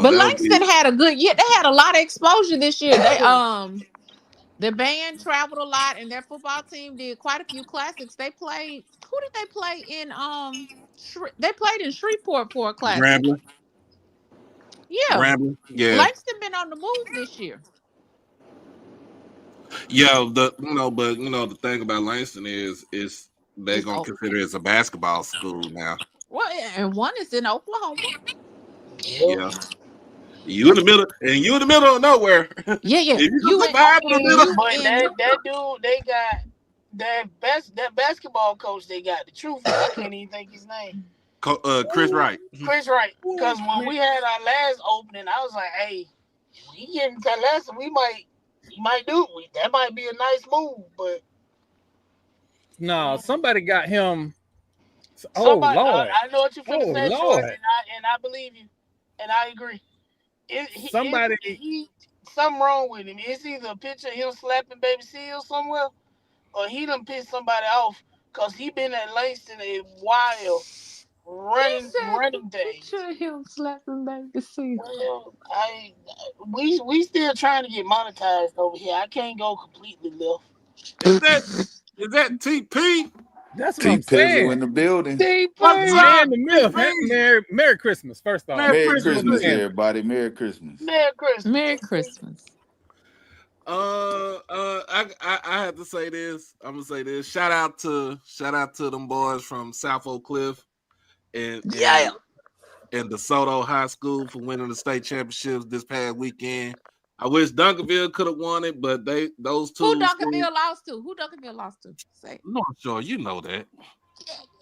But Langston had a good year. They had a lot of exposure this year. They the band traveled a lot, and their football team did quite a few classics. They played. Who did they play in? They played in Shreveport for a classic. Grambling. Yeah. Grambling. Yeah. Langston been on the move this year. Yeah, the thing about Langston is they're gonna consider it as a basketball school now. Well, and one is in Oklahoma. Yeah. You in the middle of nowhere. Yeah. You survive in the middle. But that dude, they got that basketball coach. They got the truth. I can't even think his name. Chris Wright. Chris Wright. Because when we had our last opening, I was like, "Hey, we getting to last, we might do it. That might be a nice move." But no, somebody got him. Lord! I know what you're finna say, Lord. And I believe you, and I agree. Something wrong with him. It's either a picture of him slapping Baby Seal somewhere, or he done pissed somebody off because he been at Langston a while running things. Picture him slapping baby C. Well, we still trying to get monetized over here. I can't go completely left. Is that TP? That's what T I'm saying. Pizzo in the building. What's up? Man, the myth. Merry Christmas, first off. Merry Christmas, everybody. Merry Christmas. Merry Christmas. Merry Christmas. I have to say this. I'm gonna say this. Shout out to them boys from South Oak Cliff and DeSoto High School for winning the state championships this past weekend. I wish Duncanville could have won it, but those two. Who Duncanville lost to? Say. I'm not sure. You know that.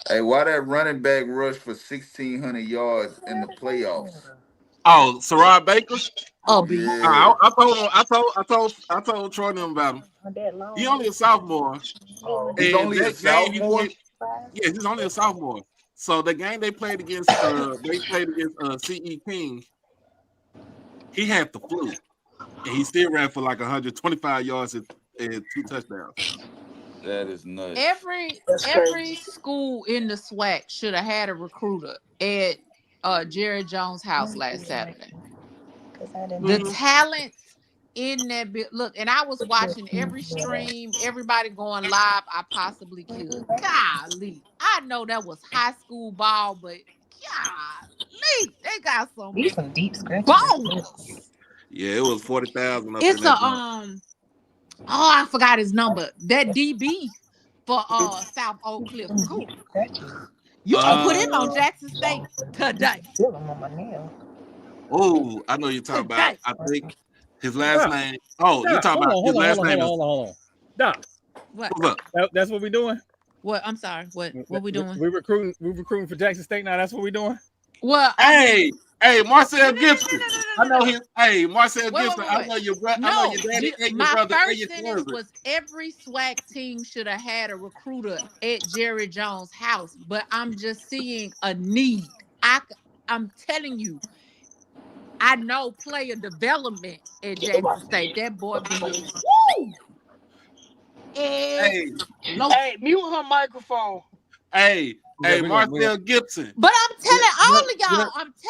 Hey, why that running back rushed for 1,600 yards in the playoffs? Oh, Sarah Baker. Oh, yeah. I told Troy them about him. He only a sophomore. He's only a sophomore. Yeah, he's only a sophomore. So the game they played against CE King, he had the flu, and he still ran for like 125 yards and 2 touchdowns. That is nuts. Every school in the SWAC should have had a recruiter at Jerry Jones' house last Saturday. The talent in that look, and I was watching every stream, everybody going live I possibly could. Golly, I know that was high school ball, but golly, they got some deep scratches. balls. Yeah, it was 40,000. It's I forgot his number. That DB for South Oak Cliff. Cool. You can put him on Jackson State today. Oh, I know you're talking about. I think his last name. Oh, you're talking about his last name. Hold on. Doc. What? What's up? That's what we doing? What? I'm sorry. What we doing? We recruiting for Jackson State now. That's what we doing? Well, Hey, Marcel Gibson. I know him. Hey, Marcel Gibson. I know your brother. No, I know your daddy. my first sentence was every SWAC team should have had a recruiter at Jerry Jones' house, but I'm just seeing a need. I'm telling you, I know player development at Jackson State. That boy be woo. Hey, mute her microphone. Hey, Marcel Gibson. But I'm telling all of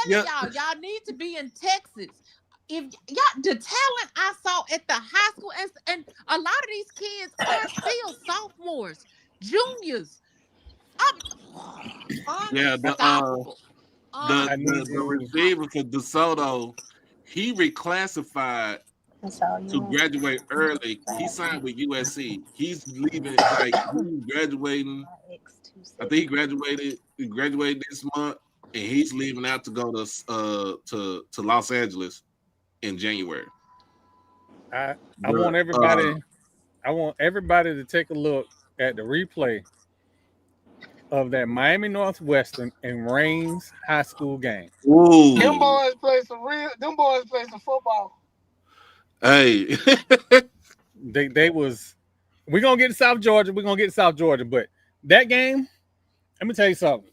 y'all, y'all need to be in Texas. If y'all, the talent I saw at the high school, and a lot of these kids are still sophomores, juniors. The receiver for DeSoto, he reclassified to graduate early. He signed with USC. He's leaving he's graduating. I think he graduated this month, and he's leaving out to go to Los Angeles in January. I want everybody to take a look at the replay of that Miami Northwestern and Raines High School game. Ooh. Them boys play some football. Hey. they was we're gonna get to South Georgia, but that game, let me tell you something.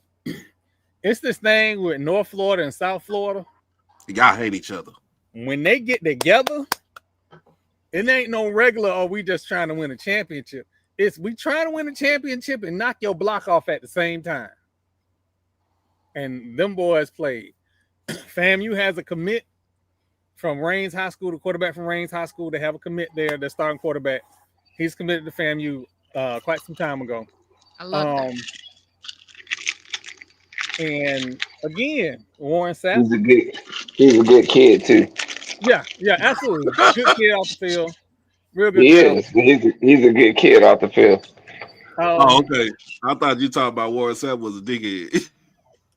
It's this thing with North Florida and South Florida. Y'all hate each other. When they get together, it ain't no regular, oh, we just trying to win a championship. It's we trying to win a championship and knock your block off at the same time. And them boys played. FAMU has a commit from Raines High School, the quarterback from Raines High School. They have a commit there, their starting quarterback. He's committed to FAMU quite some time ago. I love that. And again, Warren Sapp. He's a good kid too. Yeah, absolutely. Good kid off the field. Real good. He is. He's a good kid off the field. Okay. I thought you talking about Warren Sapp was a dickhead.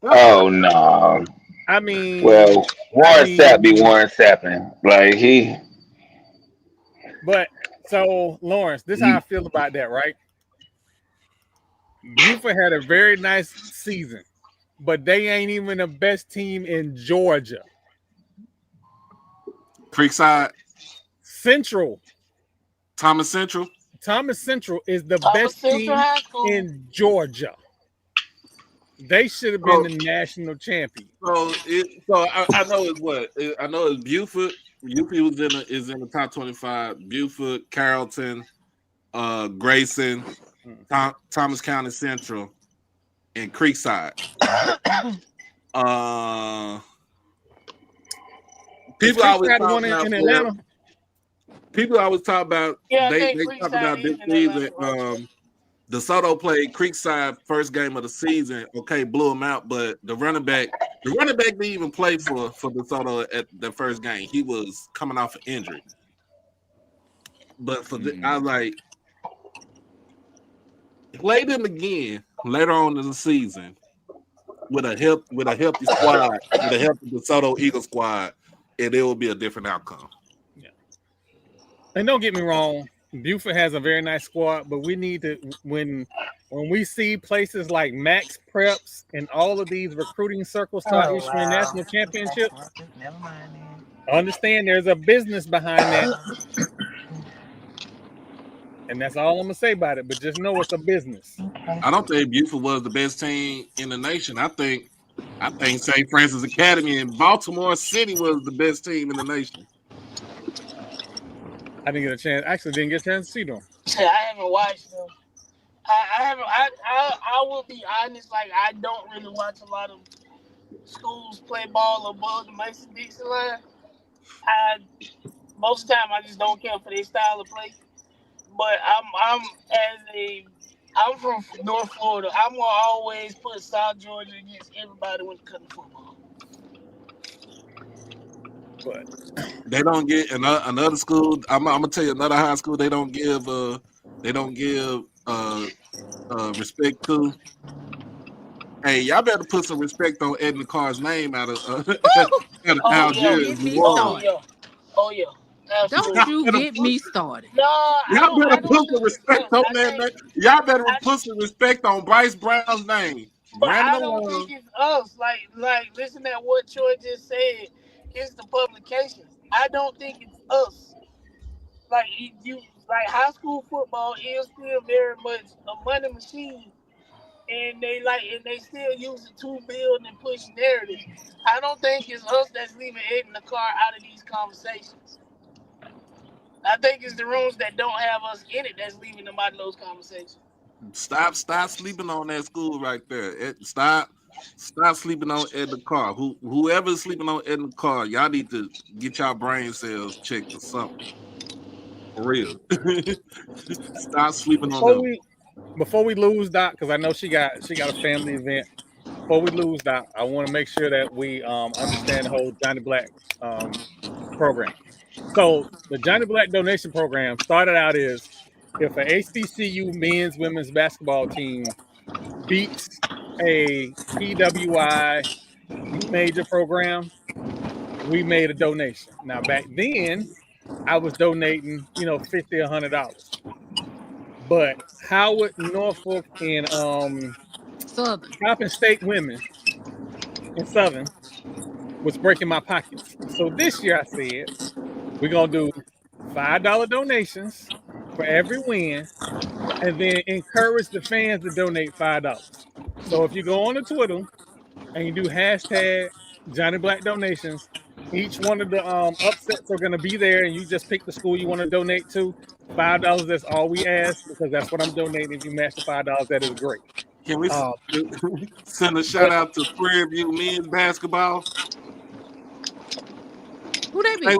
Oh no. I mean, well, Warren Sapp be Warren Sapping. Like he. But so Lawrence, this is how I feel about that, right? Buford had a very nice season, but they ain't even the best team in Georgia. Creekside. Central. Thomas Central is the best team in Georgia. They should have been the national champion. So I know it's what I know it's Buford. Buford is in the top 25. Buford, Carrollton, Grayson, Thomas County Central, and Creekside. People always talk about in Atlanta. People always talk about they talk about this season. DeSoto played Creekside first game of the season. Okay, blew him out, but the running back didn't even play for DeSoto at the first game. He was coming off an injury. But I was like, play them again later on in the season with a healthy squad, with a healthy DeSoto Eagle squad, and it will be a different outcome. Yeah. And don't get me wrong, Buford has a very nice squad, but we need to when we see places like Max Preps and all of these recruiting circles start issuing national championships. Never mind, man. Understand there's a business behind that. And that's all I'm gonna say about it, but just know it's a business. I don't think Buford was the best team in the nation. I think St. Francis Academy in Baltimore City was the best team in the nation. I didn't get a chance. Actually, didn't get a chance to see them. I haven't watched them. I haven't. I will be honest. Like, I don't really watch a lot of schools play ball above the Mason-Dixon line. Most of the time I just don't care for their style of play. But I'm from North Florida. I'm gonna always put South Georgia against everybody when it comes to football. But they don't get another school. I'm gonna tell you another high school. They don't give respect to. Hey, y'all better put some respect on Edna Carr's name out of Algiers. Oh yeah. Absolutely. Don't you get me started. No, y'all better put some respect on that name. Y'all better put some respect on Bryce Brown's name. But I don't think it's us. Like listen to what Troy just said. It's the publications. I don't think it's us. Like like high school football is still very much a money machine. And they still use it to build and push narrative. I don't think it's us that's leaving Edna Carr out of these conversations. I think it's the rooms that don't have us in it that's leaving them out of those conversations. Stop sleeping on that school right there. Stop sleeping on Edna Carr. Whoever's sleeping on Edna Carr, y'all need to get y'all brain cells checked or something. For real. Stop sleeping on them. Before we lose Doc, because I know she got a family event. Before we lose Doc, I want to make sure that we understand the whole Johnny Black program. So the Johnny Black donation program started out as if a HBCU men's women's basketball team beats a PWI major program, we made a donation. Now back then, I was donating, $50 or $100. But Howard, Norfolk, and Southern Coppin State women in Southern was breaking my pockets. So this year I said, we're going to do $5 donations for every win and then encourage the fans to donate $5. So if you go on the Twitter and you do hashtag Johnny Black donations, each one of the upsets are going to be there and you just pick the school you want to donate to. $5, that's all we ask because that's what I'm donating. If you match the $5, that is great. Can we send a shout out to Prairie View men's basketball? Who they be?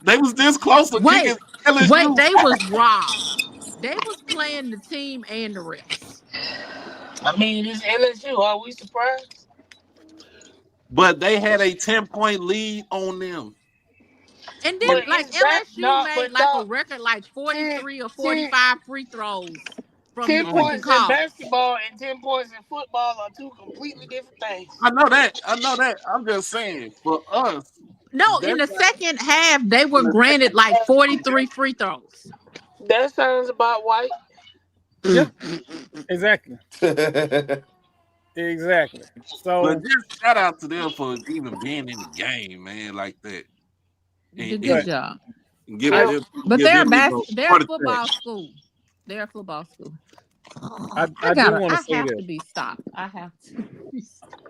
They was this close to kicking LSU. Wait, they was robbed. They was playing the team and the refs. I mean, it's LSU. Are we surprised? But they had a 10-point lead on them. And then, LSU made a record 43 or 45 free throws. 10 points in basketball and 10 points in football are two completely different things. I know that. I'm just saying, for us. No, in the second half, they were granted 43 free throws. That sounds about right. Yeah, exactly. Exactly. So, but just shout out to them for even being in the game, man, like that. Good job. But they're a football school. They're a football school. I do want to say this. To be stopped. I have to.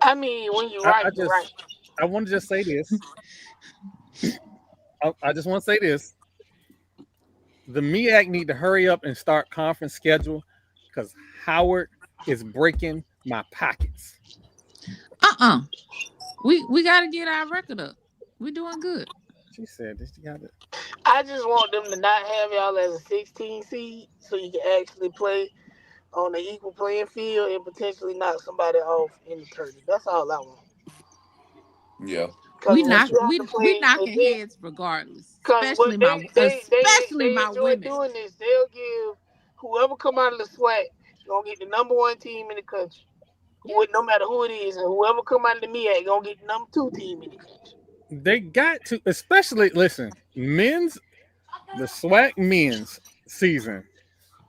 I mean, when you're right, you're right. I want to just say this. I just want to say this. the MEAC need to hurry up and start conference schedule because Howard is breaking my pockets. We got to get our record up. We're doing good. She said this. You got it. I just want them to not have y'all as a 16 seed so you can actually play on the equal playing field and potentially knock somebody off in the tournament. That's all I want. Yeah. We knocking heads regardless. Especially they my enjoy women. doing this. They'll give whoever come out of the SWAC gonna get the number 1 team in the country. Yeah. No matter who it is, and whoever come out of the MEAC gonna get the number 2 team in the country. They got to, especially listen, the SWAC men's season,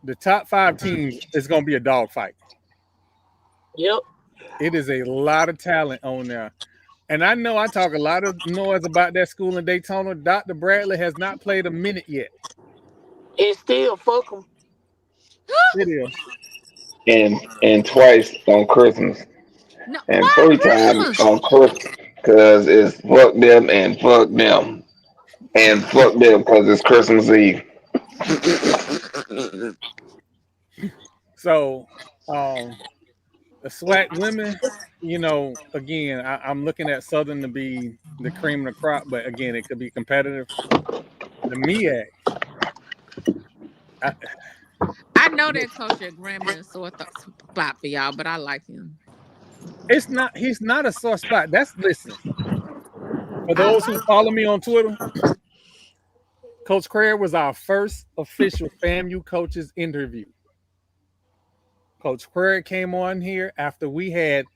the top 5 teams is gonna be a dogfight. Yep. It is a lot of talent on there. And I know I talk a lot of noise about that school in Daytona. Dr. Bradley has not played a minute yet. It's still fuck them. It is. And twice on Christmas. No, and 3 times on Christmas. Because it's fuck them and fuck them. And fuck them because it's Christmas Eve. So, the SWAC women, again, I'm looking at Southern to be the cream of the crop, but again, it could be competitive. The MEAC. I know that coach at Grambling is a sore spot for y'all, but I like him. He's not a sore spot. Listen. For those who follow me on Twitter, Coach Craig was our first official FAMU coaches interview. Coach Craig came on here after we had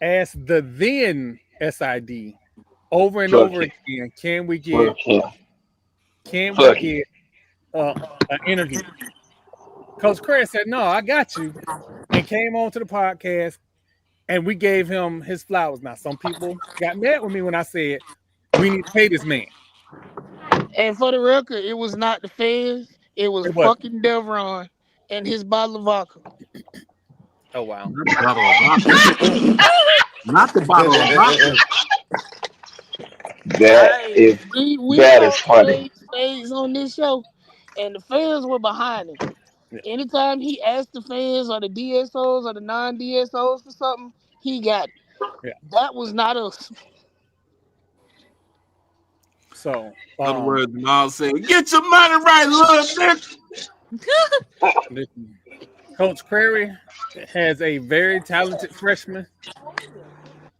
asked the then SID over and over again, can we get an interview? Coach Craig said, no, I got you, and came on to the podcast, and we gave him his flowers. Now, some people got mad with me when I said, we need to pay this man. And for the record, it was not the feds. It was fucking Devron and his bottle of vodka. Oh, wow. Not the bottle of vodka. That is funny. Spades on this show, and the fans were behind him. Yeah. Anytime he asked the fans or the DSOs or the non-DSOs for something, he got it. Yeah. That was not us. So, in other words, Miles saying, "Get your money right, little bitch." Coach Crary has a very talented freshman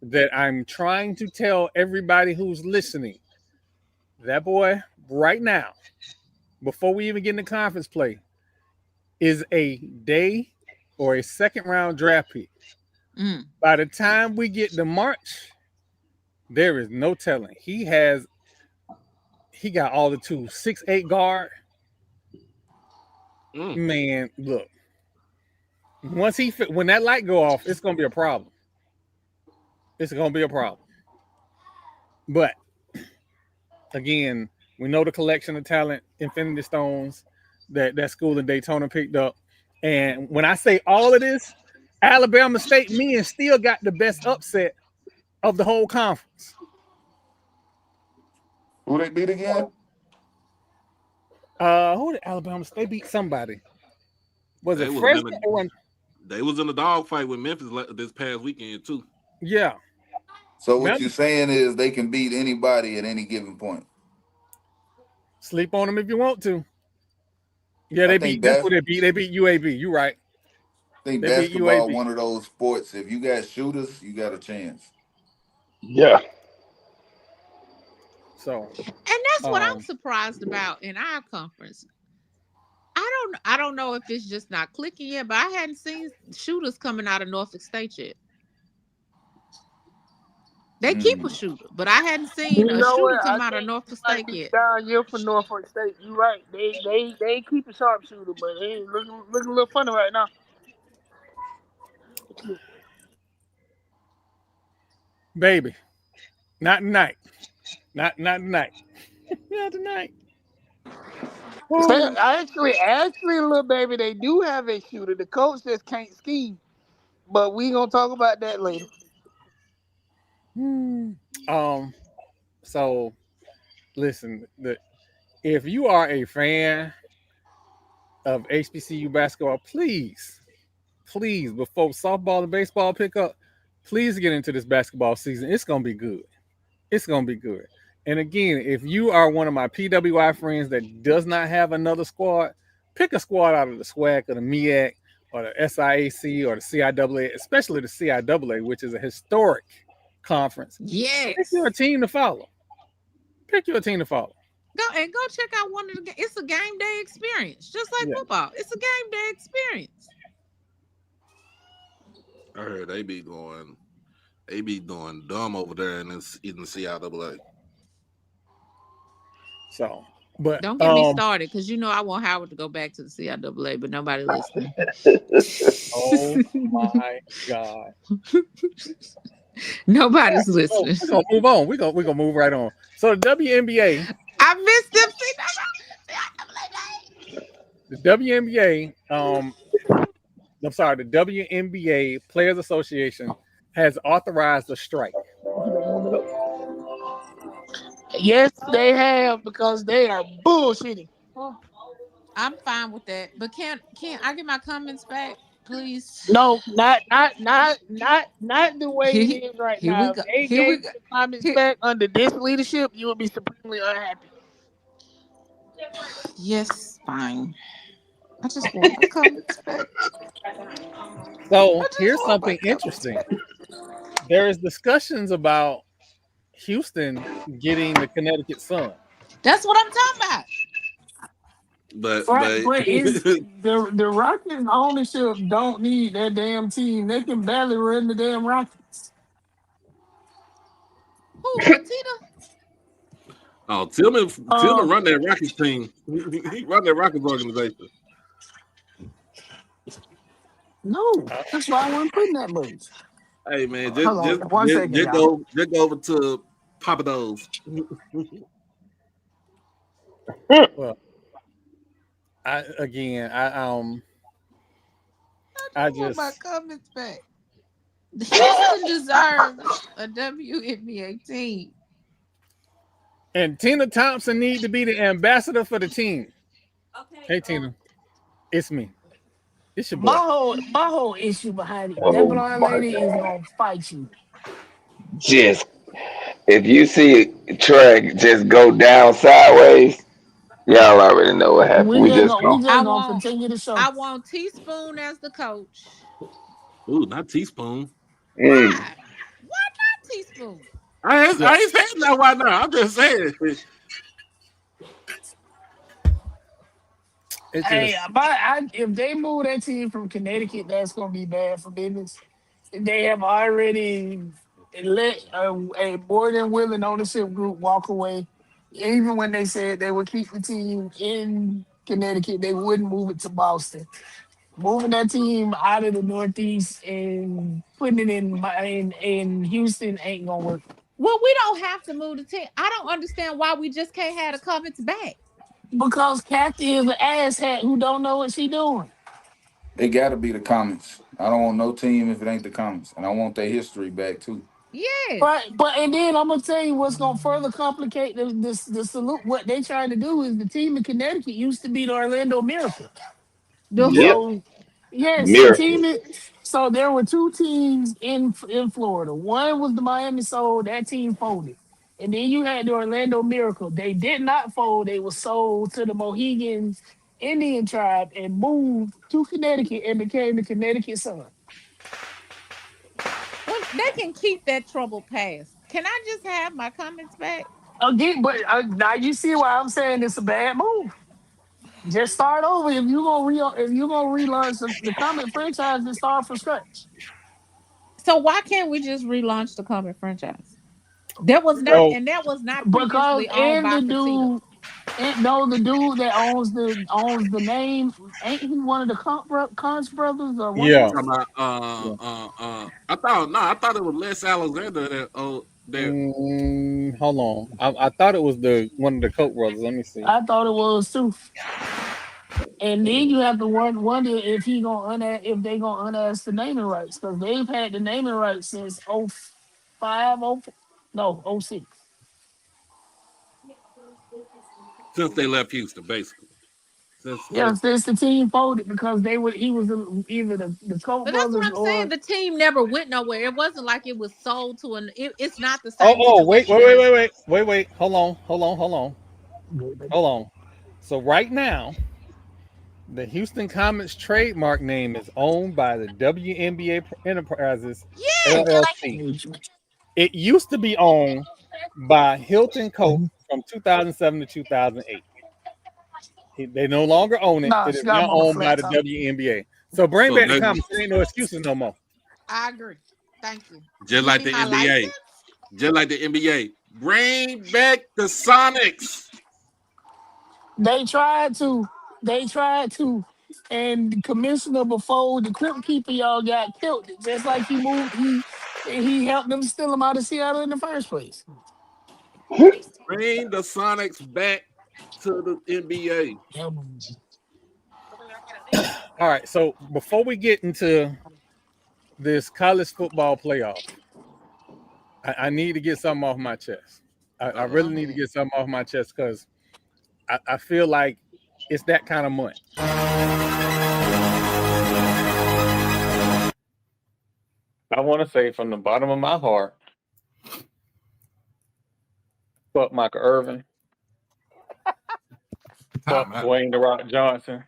that I'm trying to tell everybody who's listening. That boy, right now, before we even get into conference play, is a day or a second round draft pick. By the time we get to March, there is no telling. He got all the tools. 6'8" guard. Man, look. When that light go off, it's gonna be a problem. It's gonna be a problem. But again, we know the collection of talent, Infinity Stones, that school in Daytona picked up. And when I say all of this, Alabama State men still got the best upset of the whole conference. Who they beat again? Who did Alabama State beat? Somebody. Was it freshman or one? They was in a dogfight with Memphis this past weekend too. Yeah. So what you're saying is they can beat anybody at any given point. Sleep on them if you want to. Yeah, they beat. That's what they beat. They beat UAB. You're right. I think basketball one of those sports. If you got shooters, you got a chance. Yeah. So. And that's what I'm surprised about in our conference. I don't know if it's just not clicking yet, but I hadn't seen shooters coming out of Norfolk State yet. They keep a shooter, but I hadn't seen a shooter come out of Norfolk State yet. Down here for Norfolk State, you're right. They keep a sharpshooter, but they looking a little funny right now. Baby, not tonight. Not tonight. Not tonight. Actually, little baby, they do have a shooter. The coach just can't scheme, but we gonna talk about that later. So listen, if you are a fan of HBCU basketball, please, before softball and baseball pick up, please get into this basketball season. It's gonna be good. It's gonna be good. And again, if you are one of my PWI friends that does not have another squad, pick a squad out of the SWAC or the MEAC or the SIAC or the CIAA, especially the CIAA, which is a historic conference. Yes. Pick your team to follow. Pick your team to follow. Go check out one of the. It's a game day experience, just like football. It's a game day experience. I heard they be doing dumb over there in the CIAA. So, but don't get me started, because you know I want Howard to go back to the CIAA, but nobody listening. Oh my God. Nobody's listening. We're gonna move on. We're gonna move right on. So the WNBA. I missed them. The WNBA, I'm sorry, the WNBA Players Association has authorized a strike. Yes, they have, because they are bullshitting. I'm fine with that, but can I get my comments back, please? No, not the way it is right now. If they gave the comments back under this leadership, you would be supremely unhappy. Yes, fine. I just want my comments back. So here's something interesting. There is discussions about Houston getting the Connecticut Sun. That's what I'm talking about. But it's, the Rockets ownership don't need that damn team. They can barely run the damn Rockets. Who, Petita? Oh, Tillman run that Rockets team. He run that Rockets organization. No, that's why I wasn't putting that much. Hey man, just go over to Papados. Well, I just want my comments back. Houston deserves a WNBA team. And Tina Thompson needs to be the ambassador for the team. Okay. Hey Tina, it's me. It's your boy. My whole issue behind it, that blonde lady is gonna fight you. Just if you see track just go down sideways, y'all already know what happened. We just gonna continue the show. I want Teaspoon as the coach. Ooh, not Teaspoon. Why? Why not Teaspoon? I ain't saying that why not. I'm just saying. Hey, if they move that team from Connecticut, that's gonna be bad for business. They have already let a more than willing ownership group walk away. Even when they said they would keep the team in Connecticut, they wouldn't move it to Boston. Moving that team out of the Northeast and putting it in Houston ain't gonna work. Well, we don't have to move the team. I don't understand why we just can't have the comments back. Because Kathy is an asshat who don't know what she doing. It got to be the comments. I don't want no team if it ain't the comments, and I want their history back too. Yeah. But and then I'm gonna tell you what's gonna further complicate the salute. What they trying to do is the team in Connecticut used to be the Orlando Miracle. Yep. So there were two teams in Florida. One was the Miami Soul. That team folded. And then you had the Orlando Miracle. They did not fold. They were sold to the Mohegans Indian tribe and moved to Connecticut and became the Connecticut Sun. Well, they can keep that trouble past. Can I just have my comments back? Again, but now you see why I'm saying it's a bad move. Just start over. If you're gonna relaunch the Comet franchise, and start from scratch. So why can't we just relaunch the Comet franchise? That was not previously owned by Petita. The dude that owns the name, ain't he one of the Conch brothers or one? Yeah. I thought it was Les Alexander that. Hold on. I thought it was one of the Koch brothers. Let me see. I thought it was too. And then you have to wonder if they gonna unask the naming rights, because they've had the naming rights since 06. Since they left Houston, basically. Since the team folded because he was either the Koch But that's what brothers I'm saying. or The team never went nowhere. It wasn't like it was sold to it's not the same Wait. situation. Hold on. So right now, the Houston Comets trademark name is owned by the WNBA Enterprises Yes. LLC. It used to be owned by Hilton Coat from 2007 to 2008. They no longer own it. nah, It is she got now him on the owned by flat the top. WNBA. So bring back the they, Comets. There ain't no excuses no more. I agree. Thank you. just like the my NBA. license? Just like the NBA. Bring back the Sonics. They tried to, and the commissioner before the crypt keeper y'all got killed. Just like he helped them steal them out of Seattle in the first place. Bring the Sonics back to the NBA. All right. So before we get into this college football playoff, I need to get something off my chest. I really need to get something off my chest because I feel like it's that kind of month. I want to say from the bottom of my heart, fuck Michael Irvin, fuck Dwayne The Rock Johnson,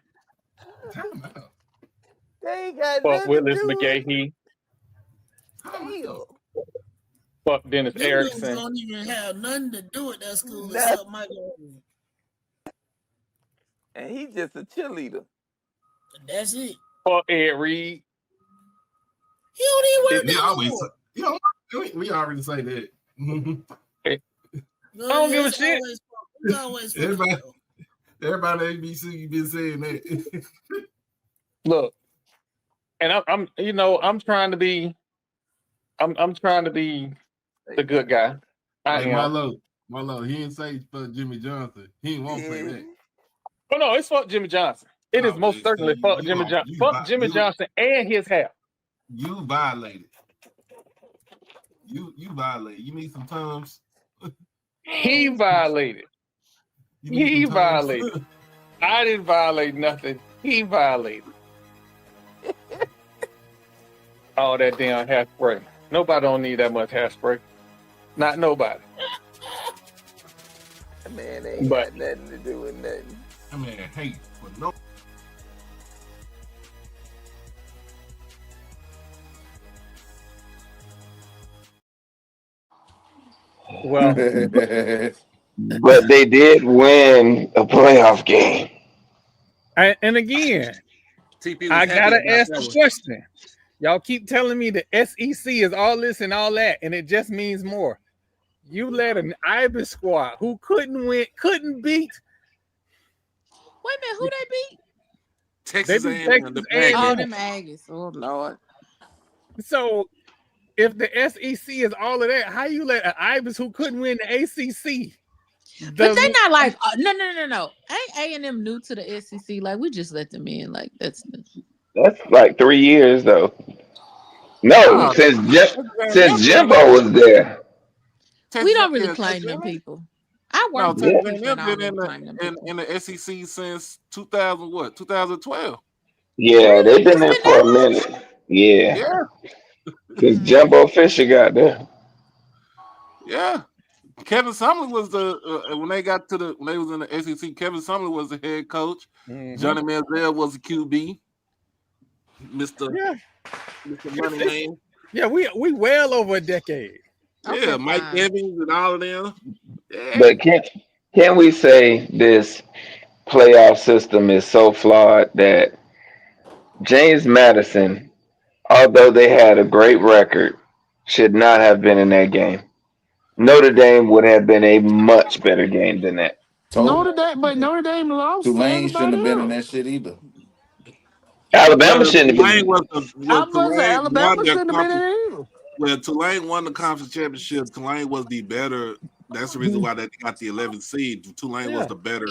fuck Willis McGahee, fuck Dennis Erickson. Don't even have nothing to do with that school except Michael Irvin. And he's just a cheerleader. That's it. Fuck Ed Reed. He don't even work there no more. We already say that. I don't give a shit. Everybody at HBCU been saying that. Look, and I'm trying to be the good guy. I am. Marlo, he didn't say for Jimmy Johnson. He didn't want to say that. Oh no, it's fuck Jimmy Johnson. It is most certainly fuck Jimmy Johnson. Fuck Jimmy Johnson and his hair. You violated. You violated. You need some terms. He violated. He violated. I didn't violate nothing. He violated. All that damn hairspray. Nobody don't need that much hairspray. Not nobody. That man ain't got nothing to do with nothing. That man hate for no. Well, but they did win a playoff game. And again, I gotta ask the question. Y'all keep telling me the SEC is all this and all that, and it just means more. You let an Ibis squad who couldn't beat. Wait a minute, who they beat? Texas A&M. Oh, them Aggies. Oh Lord. So if the SEC is all of that, how you let an Ibis who couldn't win the ACC? But they not like no. Ain't A&M new to the SEC? Like we just let them in. Like that's like 3 years though. No, since Jimbo was there. We don't really claim them people. I worked in the SEC since 2012. Yeah, they've been there for a minute. Yeah. Because Jumbo Fisher got there. Yeah. Kevin Sumlin was when they was in the SEC, Kevin Sumlin was the head coach. Mm-hmm. Johnny Manziel was the QB. Mr. Money Man. Yeah, we well over a decade. Okay, yeah, Mike Evans and all of them. Yeah. But can we say this playoff system is so flawed that James Madison, although they had a great record, should not have been in that game. Notre Dame would have been a much better game than that. Notre Dame lost. Tulane shouldn't have been in that shit either. Alabama shouldn't have been. Alabama shouldn't have been in it either. Well, Tulane won the conference championship. Tulane was the better. That's the reason why they got the 11th seed. Tulane was the better.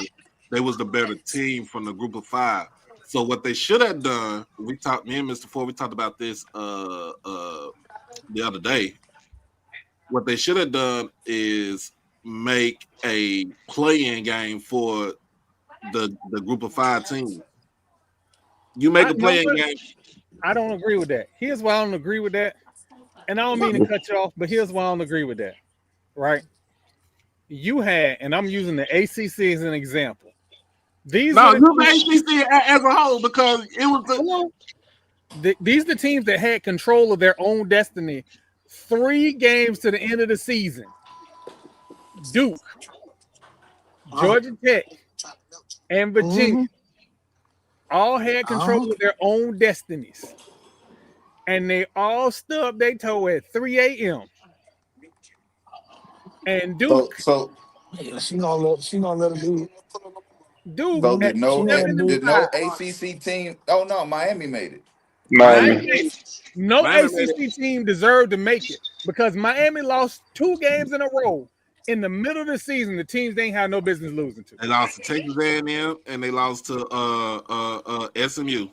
They was the better team from the group of 5. So what they should have done, me and Mr. Ford, we talked about this the other day. What they should have done is make a play-in game for the group of 5 teams. You make the playing game. I don't agree with that. Here's why I don't agree with that. And I don't mean to cut you off, but here's why I don't agree with that. Right? You had, and I'm using the ACC as an example. These are the ACC as a whole because it was these are the teams that had control of their own destiny 3 games to the end of the season. Duke, Georgia Tech, and Virginia all had control of their own destinies. And they all stubbed their toe at 3 a.m. And Duke. Yeah, she gonna let her do it. Duke. So did no ACC team? Oh no, Miami made it. Miami. No ACC team deserved to make it because Miami lost 2 games in a row in the middle of the season. The teams they ain't had no business losing to. They lost to Texas A&M and they lost to SMU.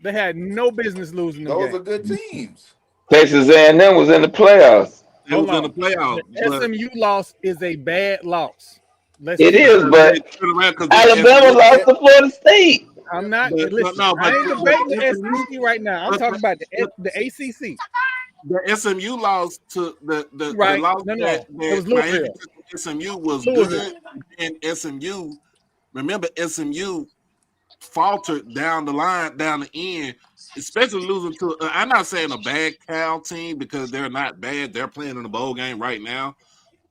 They had no business losing. Those are good teams. Texas A&M was in the playoffs. It was in the playoffs. The SMU loss is a bad loss. It is, but Alabama lost to Florida State. I'm not. Listen, I ain't debating the SEC right now. I'm talking about the ACC. The SMU lost to the right. loss it was Louisville. SMU was good, and SMU. Remember, SMU faltered down the line, down the end, especially losing to. I'm not saying a bad Cal team because they're not bad. They're playing in the bowl game right now,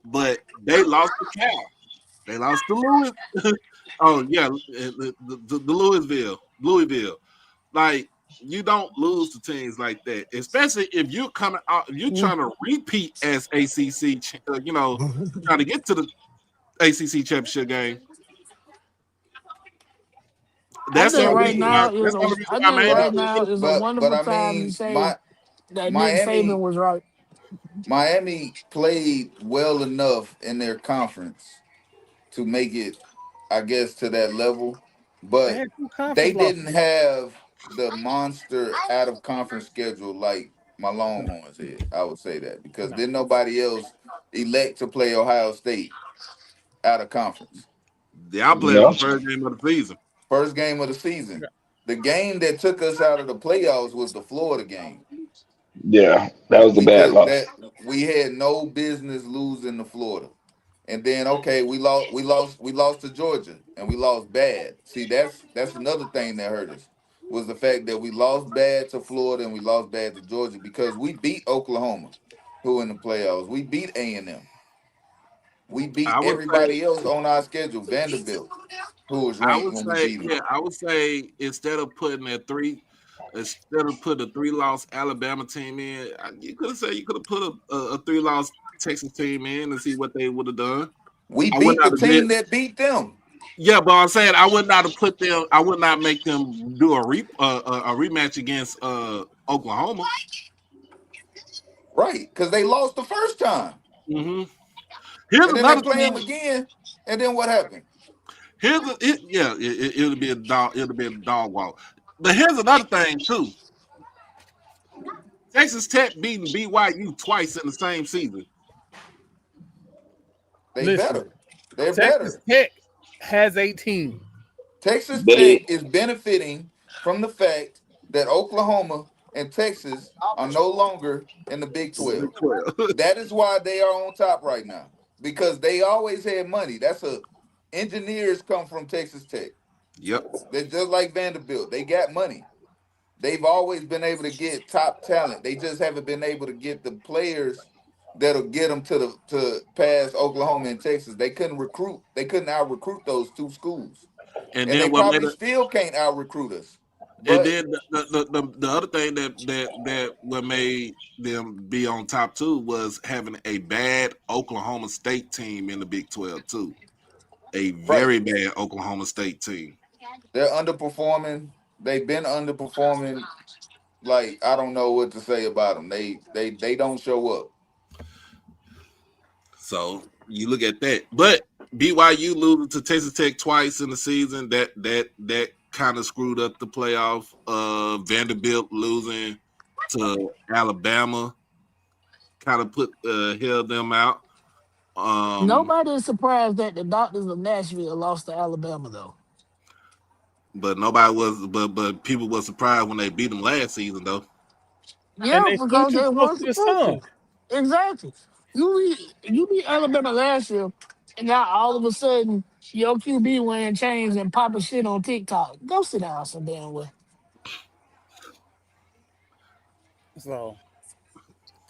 but they lost to Cal. They lost to Louis. Oh yeah, the Louisville. Like you don't lose to teams like that, especially if you're coming out. If you're trying to repeat as ACC, trying to get to the ACC championship game. That's right now. Right now is a wonderful time to say that Nick Saban was right. Miami played well enough in their conference to make it, I guess, to that level, but they didn't have the monster out of conference schedule like my Longhorns had. I would say that because then nobody else elect to play Ohio State out of conference. Yeah, I played the first game of the season. First game of the season. The game that took us out of the playoffs was the Florida game. Yeah, that was a bad loss. We had no business losing to Florida. And then we lost to Georgia and we lost bad. See, that's another thing that hurt us was the fact that we lost bad to Florida and we lost bad to Georgia because we beat Oklahoma, who in the playoffs. We beat A&M. We beat everybody else on our schedule. Vanderbilt, who was ranked when we beat them. Yeah, I would say instead of putting a 3-loss Alabama team in, you could have put a 3-loss Texas team in and see what they would have done. We beat the team that beat them. Yeah, but I'm saying I would not have put them. I would not make them do a rematch against Oklahoma. Right, because they lost the first time. Mm-hmm. And then they play them again, and then what happened? It'll be a dog walk. But here's another thing too. Texas Tech beating BYU twice in the same season. They're better. Texas Tech has a team. Texas Tech is benefiting from the fact that Oklahoma and Texas are no longer in the Big 12. That is why they are on top right now. Because they always had money. Engineers come from Texas Tech. Yep. They're just like Vanderbilt. They got money. They've always been able to get top talent. They just haven't been able to get the players that'll get them to past Oklahoma and Texas. They couldn't recruit. They couldn't out-recruit those two schools. And they probably still can't out-recruit us. And then the other thing that what made them be on top too was having a bad Oklahoma State team in the Big 12 too. A very bad Oklahoma State team. They're underperforming. They've been underperforming. Like, I don't know what to say about them. They don't show up. So you look at that. But BYU losing to Texas Tech twice in the season, that kind of screwed up the playoff. Vanderbilt losing to Alabama kind of held them out. Nobody is surprised that the Doctors of Nashville lost to Alabama, though. But nobody was. But people were surprised when they beat them last season, though. Yeah, they flew because too they close weren't to the supposed sun. to. Exactly. You beat Alabama last year, and now all of a sudden your QB wearing chains and popping shit on TikTok. Go sit down some damn way. So,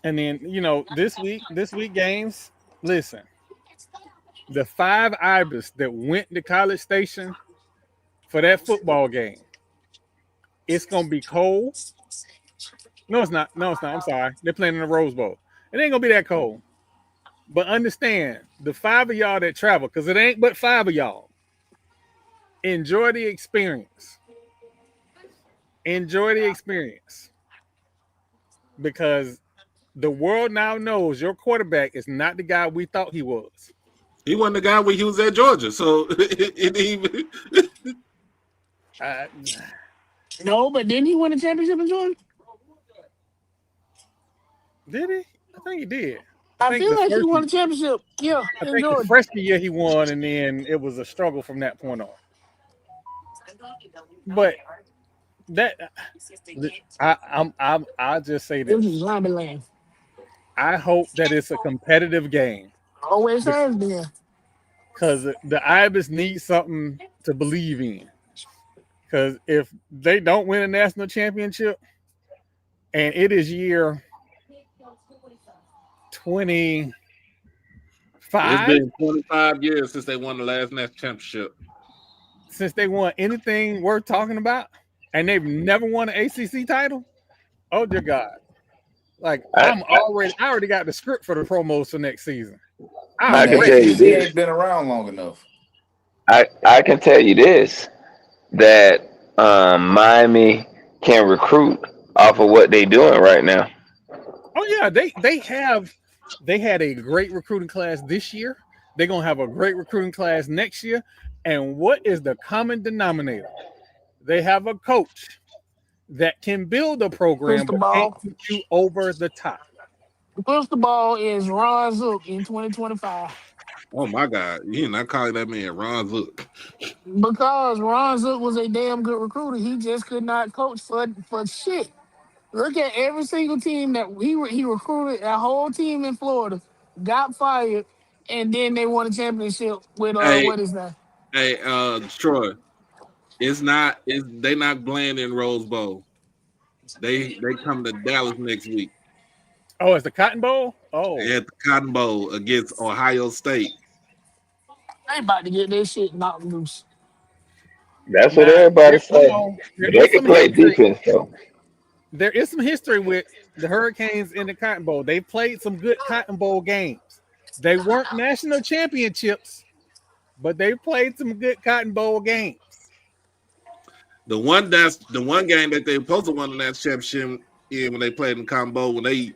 and then this week games. Listen, the 5 Ibis that went to College Station for that football game. It's gonna be cold. No, it's not. No, it's not. I'm sorry. They're playing in the Rose Bowl. It ain't gonna be that cold. But understand the 5 of y'all that travel, because it ain't but 5 of y'all. Enjoy the experience. Enjoy the experience. Because the world now knows your quarterback is not the guy we thought he was. He wasn't the guy when he was at Georgia, so it even. No, but didn't he win a championship in Georgia? Did he? I think he did. I feel like he won a championship. Yeah, I in think the Georgia. freshman year he won, and then it was a struggle from that point on. But that I'll just say It was this. zombie land. I hope that it's a competitive game. Always has been. Because the Ibis need something to believe in. Because if they don't win a national championship, and it is year 25. It's been 25 years since they won the last national championship. Since they won anything worth talking about, and they've never won an ACC title. Oh dear God! Like I already got the script for the promos for next season. I can tell you this. this. Ain't been around long enough. I can tell you this, that Miami can recruit off of what they're doing right now. Oh yeah, they had a great recruiting class this year. They're gonna have a great recruiting class next year. And what is the common denominator? They have a coach that can build a program but can't put you over the top. The crystal ball is Ron Zook in 2025. Oh my God, you're not calling that man Ron Zook. Because Ron Zook was a damn good recruiter, he just could not coach for shit. Look at every single team that he recruited, a whole team in Florida, got fired, and then they won a championship with what is that? Hey, Troy, they not playing in Rose Bowl. They come to Dallas next week. Oh, it's the Cotton Bowl? Oh. They at the Cotton Bowl against Ohio State. They about to get their shit knocked loose. That's what everybody says. They can play defense, though. There is some history with the Hurricanes in the Cotton Bowl. They played some good Cotton Bowl games. They weren't national championships, but they played some good Cotton Bowl games. The one game that they supposed to win the national championship in when they played in Cotton Bowl when they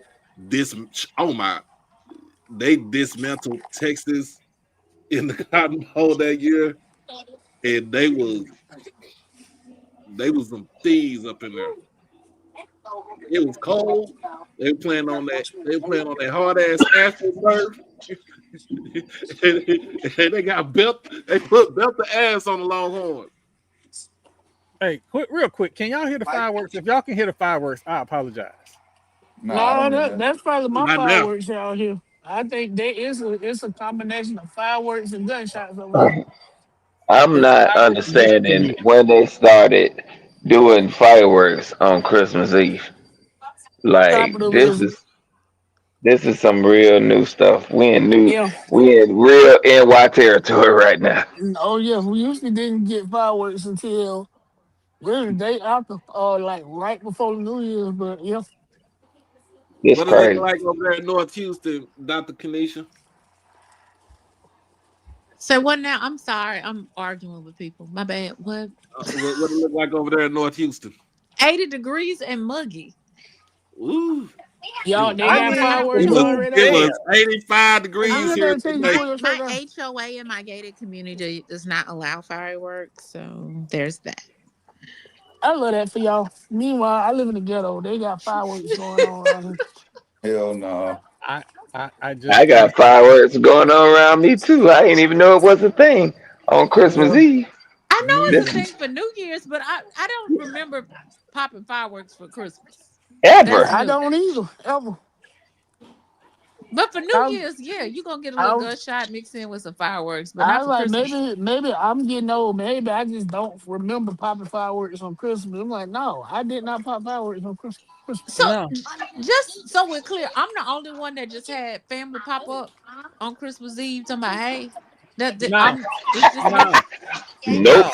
dismantled Texas in the Cotton Bowl that year, and they was some thieves up in there. It was cold. They were playing on that hard ass asphalt turf. and they got belt. They put belt the ass on the Longhorn. Hey, real quick, can y'all hear the fireworks? If y'all can hear the fireworks, I apologize. No, that's probably my fireworks out here. I think it's a combination of fireworks and gunshots over there. I'm not understanding when they started doing fireworks on Christmas Eve. Like this is some real new stuff. We in real NY territory right now. Oh yeah, we usually didn't get fireworks until really the day after, or like right before the New Year's. But yeah. What does it like over there in North Houston, Dr. Kanisha? So what now? I'm sorry, I'm arguing with people. My bad. What? What does it look like over there in North Houston? 80 degrees and muggy. Ooh. Y'all, they got fireworks already. It was 85 degrees here today. My HOA in my gated community does not allow fireworks, so there's that. I love that for y'all. Meanwhile, I live in the ghetto. They got fireworks going on around here. Hell no. I got fireworks going on around me too. I didn't even know it was a thing on Christmas Eve. I know it's a thing for New Year's, serious, but I don't remember popping fireworks for Christmas. Ever. I don't either. Ever. But for New Year's, yeah, you're gonna get a little gunshot mixed in with some fireworks, but not for like, Christmas. maybe I'm getting old. Maybe I just don't remember popping fireworks on Christmas. I'm like, no, I did not pop fireworks on Christmas. So No. just so we're clear, I'm the only one that just had family pop up on Christmas Eve talking about, hey, No. it's just No. Nope.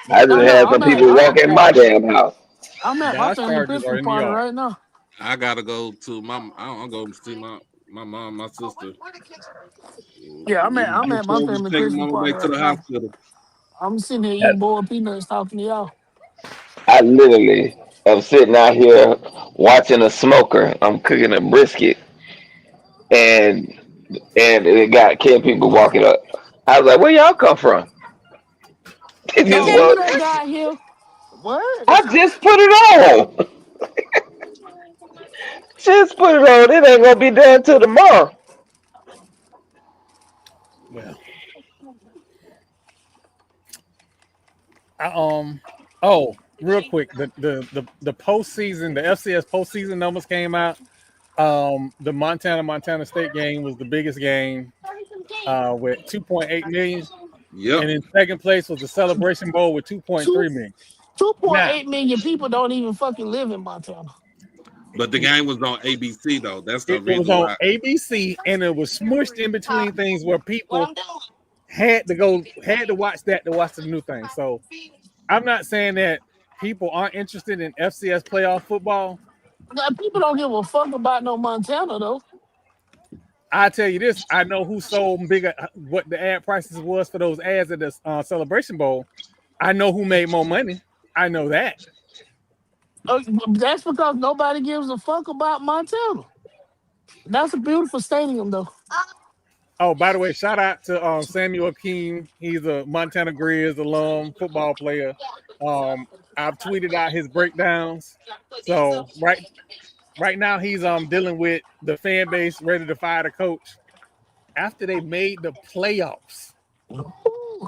I just Oh no, had some people walk in my damn house. I'm at my Dodge family Chargers are Christmas in New party York. right now. I gotta go to my. I'm going to see my mom, my sister. Yeah, I'm at my Before we family take them Christmas on the way party to right the now. hospital. I'm sitting here eating boiled peanuts, talking to y'all. I literally am sitting out here watching a smoker. I'm cooking a brisket, and it got 10 people walking up. I was like, "Where y'all come from?" They just No, who okay. walked. that guy here? What? I just put it on. Just put it on. It ain't gonna be done till tomorrow. Well, oh, real quick, the postseason, the FCS postseason numbers came out. The Montana State game was the biggest game with 2.8 million, Yep. and in second place was the Celebration Bowl with 2.3 Two million. two point Now, eight million people don't even fucking live in Montana. But the game was on ABC though. That's the it was reason on why. ABC, and it was smushed in between things where people had to watch that to watch the new thing. So I'm not saying that people aren't interested in FCS playoff football. People don't give a fuck about no Montana though. I tell you this, I know who sold bigger what the ad prices was for those ads at the Celebration Bowl. I know who made more money. I know that. That's because nobody gives a fuck about Montana. That's a beautiful stadium though. Oh, by the way, shout out to Samuel King. He's a Montana Grizz alum football player. I've tweeted out his breakdowns. So right now he's dealing with the fan base ready to fire the coach after they made the playoffs.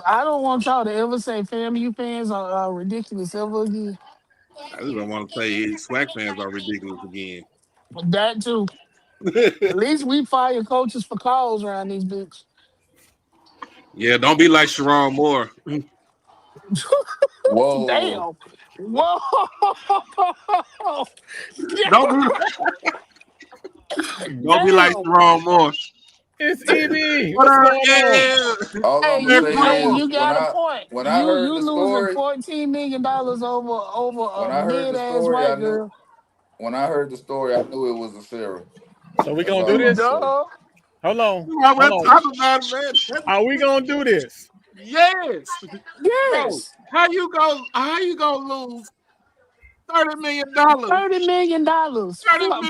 I don't want y'all to ever say FAMU fans are ridiculous ever again. I just don't want to say SWAC fans are ridiculous again. That too. At least we fire coaches for calls around these bitches. Yeah, don't be like Sharon Moore. Whoa. Damn. Whoa. Don't be don't be like Damn. Sharon Moore. It's EB. What What's up? going on? Yeah. All Hey, I'm gonna say is you got a point. when I You heard the losing story, $14 million over when a I heard mid the ass story, I white knew girl. when I heard the story, I knew it was a Sarah. So we That's gonna do all I'm this? saying. Duh. Hold on. I Hold went on. talking about it, man. Are we gonna do this? Yes. Bro, Yes. how you gonna lose $30 million? $30 million $30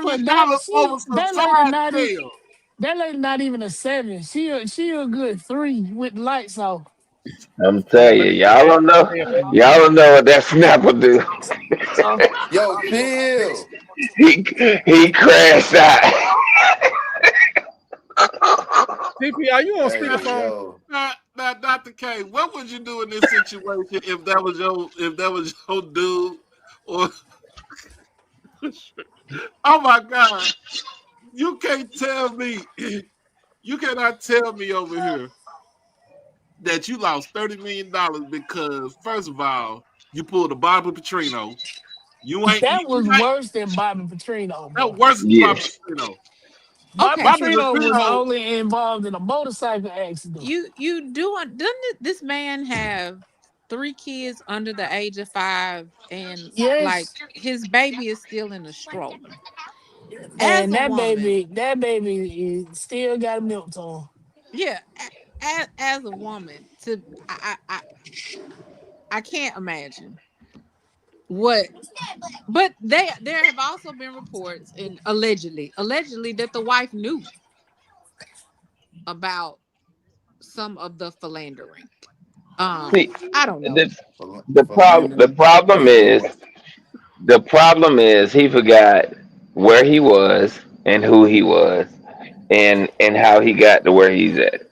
for million that. over some side sale. That lady not even a 7. She a good 3 with the lights off. I'm Yeah, telling you, let me y'all don't know. play it for you. Y'all don't know what that snapper do. So Yo, chill. He crashed out. CP, are you on Hey, speakerphone? yo. Now, Dr. K, what would you do in this situation if that was your dude? Or oh my God, you can't tell me, you cannot tell me over here that you lost $30 million because first of all, you pulled a Bobby Petrino. that was worse than Bobby Petrino, That bro. worse than Yeah. Bobby Petrino. Bobby Okay. Bobby Petrino was Petrino, only involved in a motorcycle accident. You doesn't this man have 3 kids under the age of 5, and like Yes. his baby is still in a stroller? As And a woman, that baby still got a milk tone. yeah, as a woman, I can't imagine what. But there have also been reports, and allegedly that the wife knew about some of the philandering. See, I don't know. the Philandering problem is is crazy. he forgot where he was and who he was and how he got to where he's at.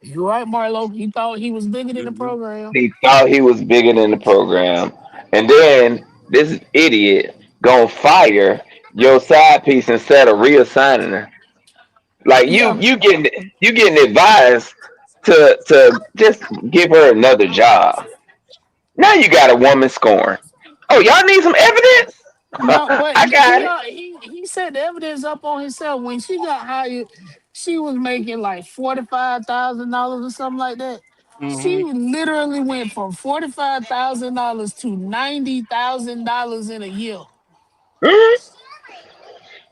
You're right, Marlo. He thought he was bigger than the program. He thought he was bigger than the program, and then this idiot gonna fire your side piece instead of reassigning her. Like Yeah, you getting advised to just give her another job. Now you got a woman scoring. Oh, y'all need some evidence? no, but I got it. he set the evidence up on himself. When she got hired, she was making like $45,000 or something like that. She Mm-hmm. literally went from $45,000 to $90,000 in a year. Mhm.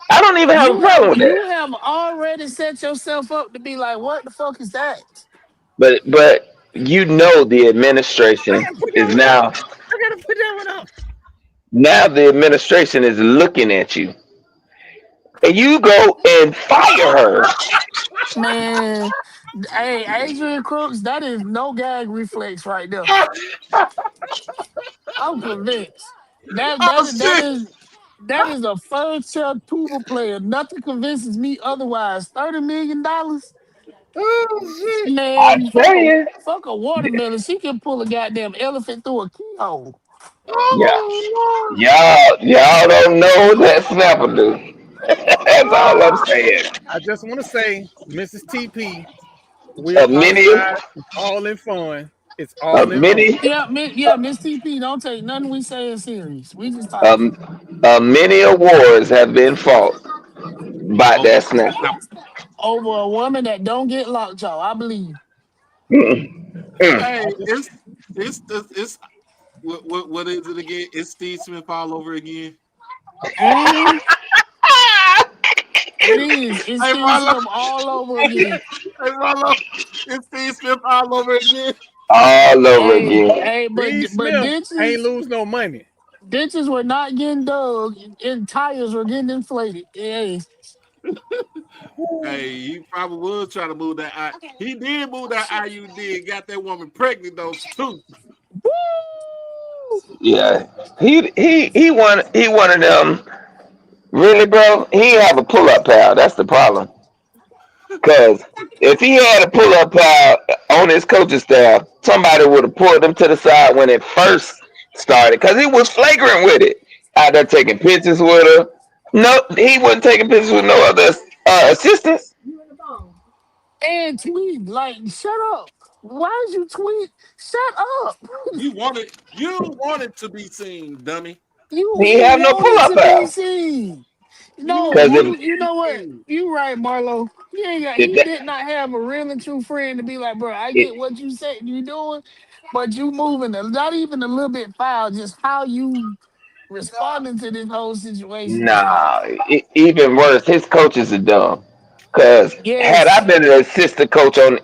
I don't even have a problem with You that. have already set yourself up to be like, what the fuck is that? But you know the administration Put that is one up. now I gotta put that one up. now the administration is looking at you, and you go and fire her. Man, hey, Adrian Crooks, that is no gag reflex right there. I'm convinced. That Oh that is that shit! is that is a first chair tuba player. Nothing convinces me otherwise. $30 million, Oh shit. I man. tell you, Fuck a watermelon. She can pull a goddamn elephant through a keyhole. yeah, Oh y'all don't know what that snapper do. That's all I'm saying. I just want to say, Mrs. TP, we A mini, apologize. It's all in fun. It's a all in fun. mini, Yeah, Miss TP, don't take nothing we say serious. We just talking. um, many awards have been fought by Lord! that snapper. Over a woman that don't get lockjaw, I believe. Mm, mm. Hey, I just it's what is it again? It's Steve Smith all over again. hmm It is. It's Hey Steve Marlo, Smith all over again. hey Marlo, it's Steve Smith all over again. All over Hey, again. hey, Steve but Smith ain't lose no money. ditches were not getting dug, and tires were getting inflated. Hey, Hey, he probably was trying to move that. He did move that IUD and got that woman pregnant though too. woo! Yeah, he one of them. Really, bro? He ain't have a pull up pal. That's the problem. Cause if he had a pull up pal on his coaching staff, somebody would have pulled him to the side when it first started. Cause he was flagrant with it. Out there taking pictures with her. No, he wasn't taking pictures with no other assistants. And tweet like, shut up. Why did you tweet? Shut up. You wanted to be seen, dummy. He You have no pull wanted up to be pal. seen. You No, Cause wanted you to if, know be what? seen. You right, Marlo. if He that, did not have a real and true friend to be like, bro, I it, get what you said you doing, but you moving not even a little bit foul, just how you responding to this whole situation is nah, even worse, his coaches are dumb. Cause had I yes, been an assistant coach on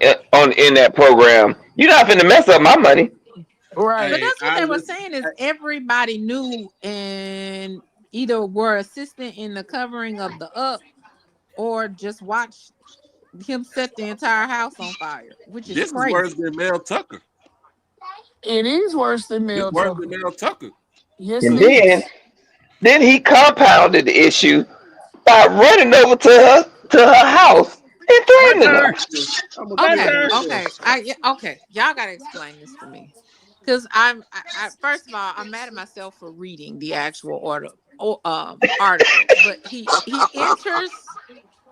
in that program, you're not finna mess up my money. right. But Hey, that's what I they were listen. saying is everybody knew and either were assistant in the covering of the up or just watched him set the entire house on fire, which is This is worse crazy. than Mel Tucker. It is worse than It's Mel worse than Tucker. Mel Tucker. Yes, And it is. then he compounded the issue by running over to her house and My threatening her. turn. I'm gonna My tell Okay, you turn. this. okay, okay. Y'all gotta explain this to me, because first of all, I'm mad at myself for reading the actual article, but he enters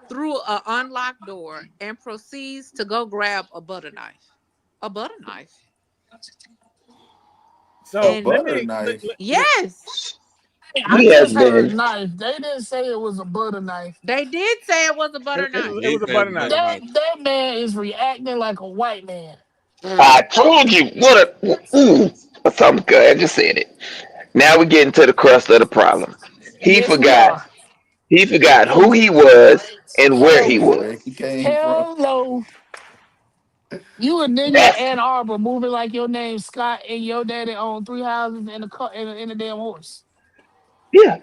through an unlocked door and proceeds to go grab a butter knife. A butter knife. A So And butter knife. yes, I He has just heard been knife. They didn't say it was a butter knife. they did say it was a it, butter it, knife. it He was a said butter knife. butter knife. That man is reacting like a white man. I told you what a ooh, something good. I just said it. Now we get into the crust of the problem. He Yes, we forgot are. he forgot who he was and where he Hello. Where was. he came from. Hello. You a nigga in That's Ann Arbor moving like your name Scott and your daddy owned three houses and a damn horse. yeah,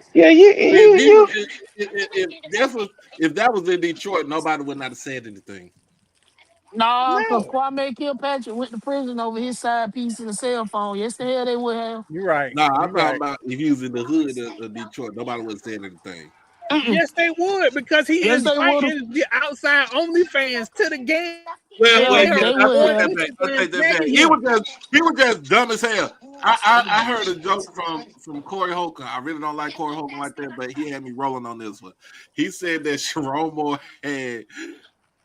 See, if he was, you if that was in Detroit, nobody would not have said anything. Nah, because No, Kwame Kilpatrick went to prison over his side piece and a cell phone. Yes, the hell they would have. you're right. Nah, You're I'm talking right. about if he was in the hood of Detroit, nobody would have said anything. Mm-mm. Yes, they would because he Yes, they would have. inviting the outside only fans to the game, Well, and Yeah, they are they I'll would take on have. that back. I'll Instagram take that back. tagging He him. was just dumb as hell. I heard a joke from Corey Holcomb. I really don't like Corey Holcomb like that, but he had me rolling on this one. He said that Sharon Moore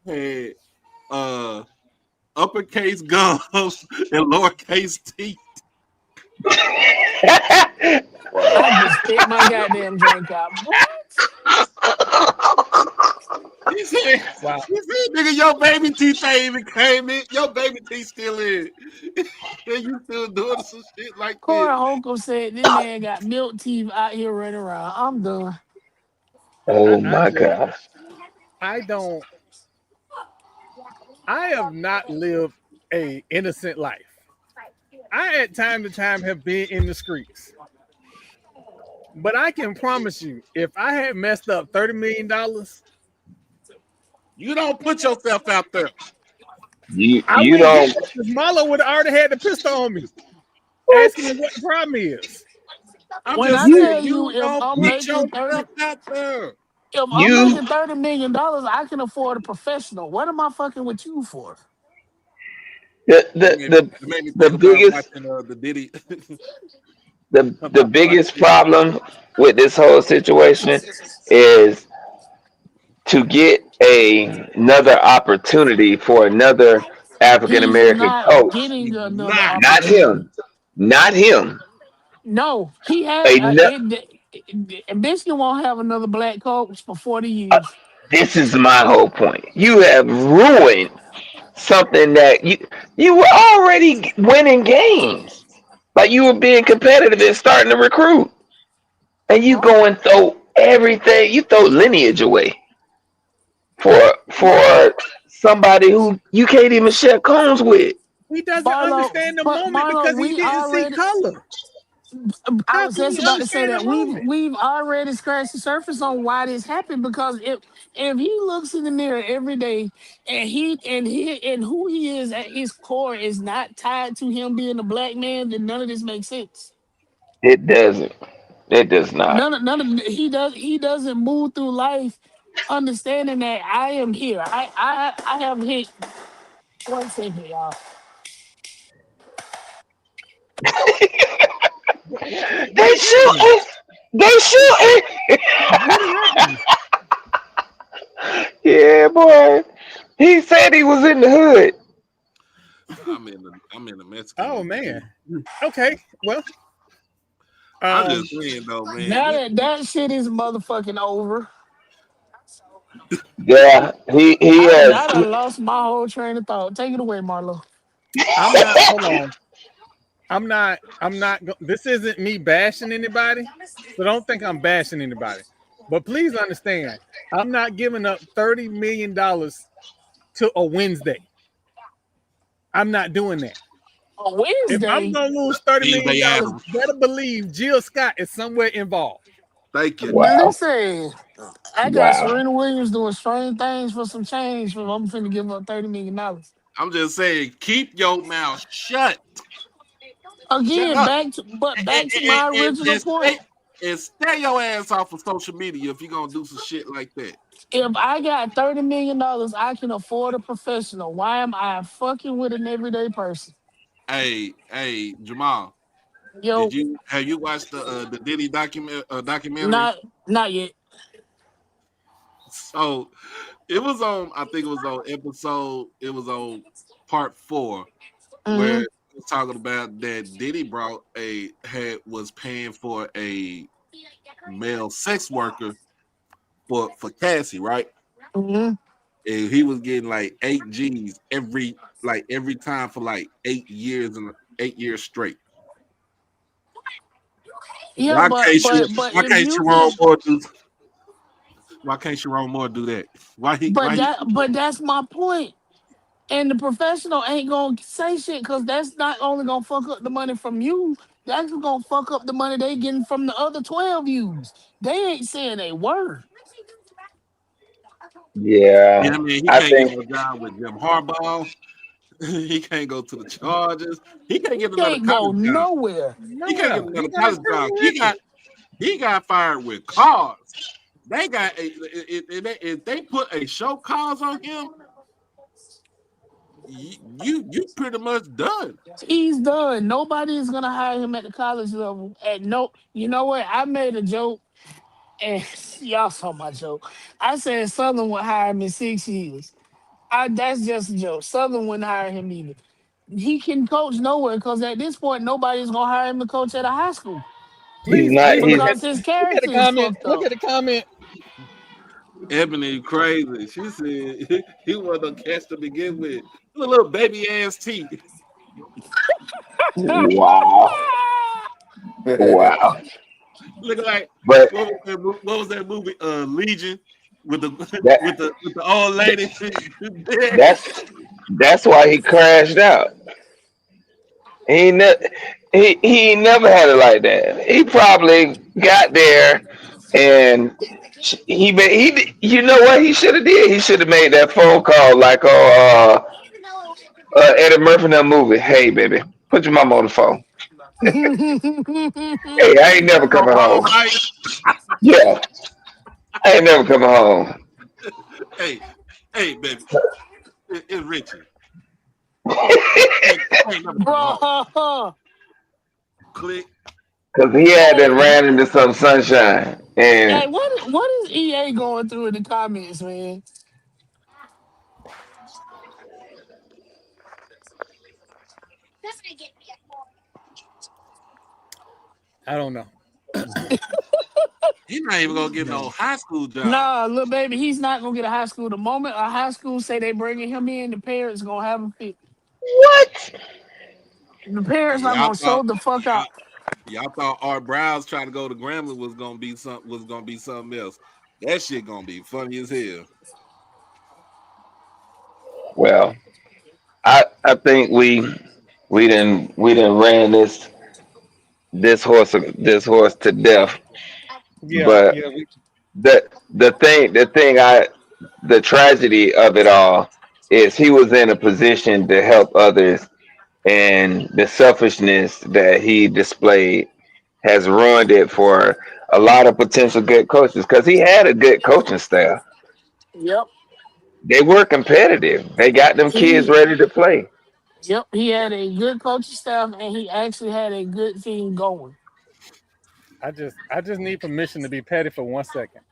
had uppercase gums and lowercase teeth. I just spit my goddamn drink out. What? He said, Wow. nigga, your baby teeth ain't even came in. Your baby teeth still in. And you still doing some shit like Corey this. Holcomb said this man got milk teeth out here running around. I'm done. Oh I my just God. I don't I have not lived a innocent life. I at time to time have been in the streets. But I can promise you, if I had messed up $30 million, You don't put yourself out there. I You wouldn't get don't. that because Marlo would have already had the pistol on me, asking me what the problem is. I'm When just I You tell saying, you you don't put yourself out there. if I'm you making $30 million, I can afford a professional. What am I fucking with you for? the It the made me, the it made me the think about biggest watching the Diddy. the about biggest watching. problem with this whole situation is to get another opportunity for another African He's American not coach. getting He's another not. Not opportunity. him. Not him. No, he had A, no- Michigan won't have another black coach for 40 years. this is my whole point. You have ruined something that you were already winning games. Like you were being competitive and starting to recruit. And you go and throw everything, you throw lineage away for somebody who you can't even share cones with. He doesn't Marlo, understand the but moment Marlo, because he we didn't see already color. I How was can just he about to say understand the that moment? we've already scratched the surface on why this happened because if he looks in the mirror every day and who he is at his core is not tied to him being a black man, then none of this makes sense. It doesn't. It does not. None of he doesn't move through life understanding that I am here. I have hit one second, y'all. What They is happening? shooting. They shooting. What is happening? Yeah, boy. He said he was in the hood. I'm in the Mexican Oh community. man. Okay. Well, I'm um, just saying though, man. Now that shit is motherfucking over. Yeah, he I has. done lost my whole train of thought. Take it away, Marlo. I'm not. Hold on. I'm not. This isn't me bashing anybody, so don't think I'm bashing anybody. But please understand, I'm not giving up $30 million to a Wednesday. I'm not doing that. On If I'm Wednesday, gonna lose $30 Tuesday million, Adams. better believe Jill Scott is somewhere involved. Thank you. Wow. listen, I got Wow. Serena Williams doing strange things for some change. For I'm finna give up $30 million. I'm just saying, keep your mouth shut. Shut Again, up. And, back to my original and point. stay your ass off of social media if you're gonna do some shit like that. If I got $30 million, I can afford a professional. Why am I fucking with an everyday person? Hey, Jamal, Yo, have you watched the Diddy documentary? not not yet. So it was on, I think it was on part 4 where Hmm. it was talking about that Diddy was paying for a male sex worker for Cassie, right? Hmm. And he was getting like 8 G's every time for like 8 years and 8 years straight. Yeah, Why can't you but why if can't you Sharon can, Moore do why can't Sharon Moore do that? but that's my point. And the professional ain't gonna say shit because that's not only gonna fuck up the money from you, that's gonna fuck up the money they getting from the other 12 views. They ain't saying a word. Yeah, Yeah, I mean he I can't get think. no job with Jim Harbaugh. He can't go to the Chargers. He can't get another Can't go college job. nowhere. He can't get Nowhere. He another got a college criminal job. record. He got fired with cause. They got if they put a show cause on him, you pretty much done. He's done. Nobody is gonna hire him at the college level. At no, you know what? I made a joke, and y'all saw my joke. I said Southern would hire him in 6 years. That's just a joke. Southern wouldn't hire him either. He can coach nowhere because at this point nobody's gonna hire him to coach at a high school He's Please, not. please He's because his look at the character is comment. fucked Look up. at the comment. Ebony crazy. She said he wasn't a catch to begin with. A little baby ass teeth. wow, wow. Looking like But what was that movie? Legion with the that with the old lady. that's that's why he crashed out. He ne- he never had it like that. He probably got there and you know what he should have did? He should have made that phone call like Eddie Murphy in that movie. Hey baby, put your mama on the phone. Hey, I ain't never No coming Paul home. Knight. Yeah, I ain't never coming home. Hey, hey, baby, it's Richie. Ain't never coming home. Bro, Click. Cause he had that hey, ran into some sunshine hey, and what is EA going through in the comments, man? I don't know. He's not even gonna get no high school job. Nah, little baby, he's not gonna get a high school. The moment a high school say they bringing him in, the parents gonna have him fit. what? The parents And are gonna show the fuck y'all, out. y'all thought Art Browns trying to go to Grambling was gonna be something else. That shit gonna be funny as hell. Well, I think we didn't ran this horse to death. Yeah, But yeah. the tragedy of it all is he was in a position to help others, and the selfishness that he displayed has ruined it for a lot of potential good coaches because he had a good coaching staff. Yep. They were competitive. They got them kids He ready to play. yep, he had a good coaching staff and he actually had a good team going. I just need permission to be petty for 1 second.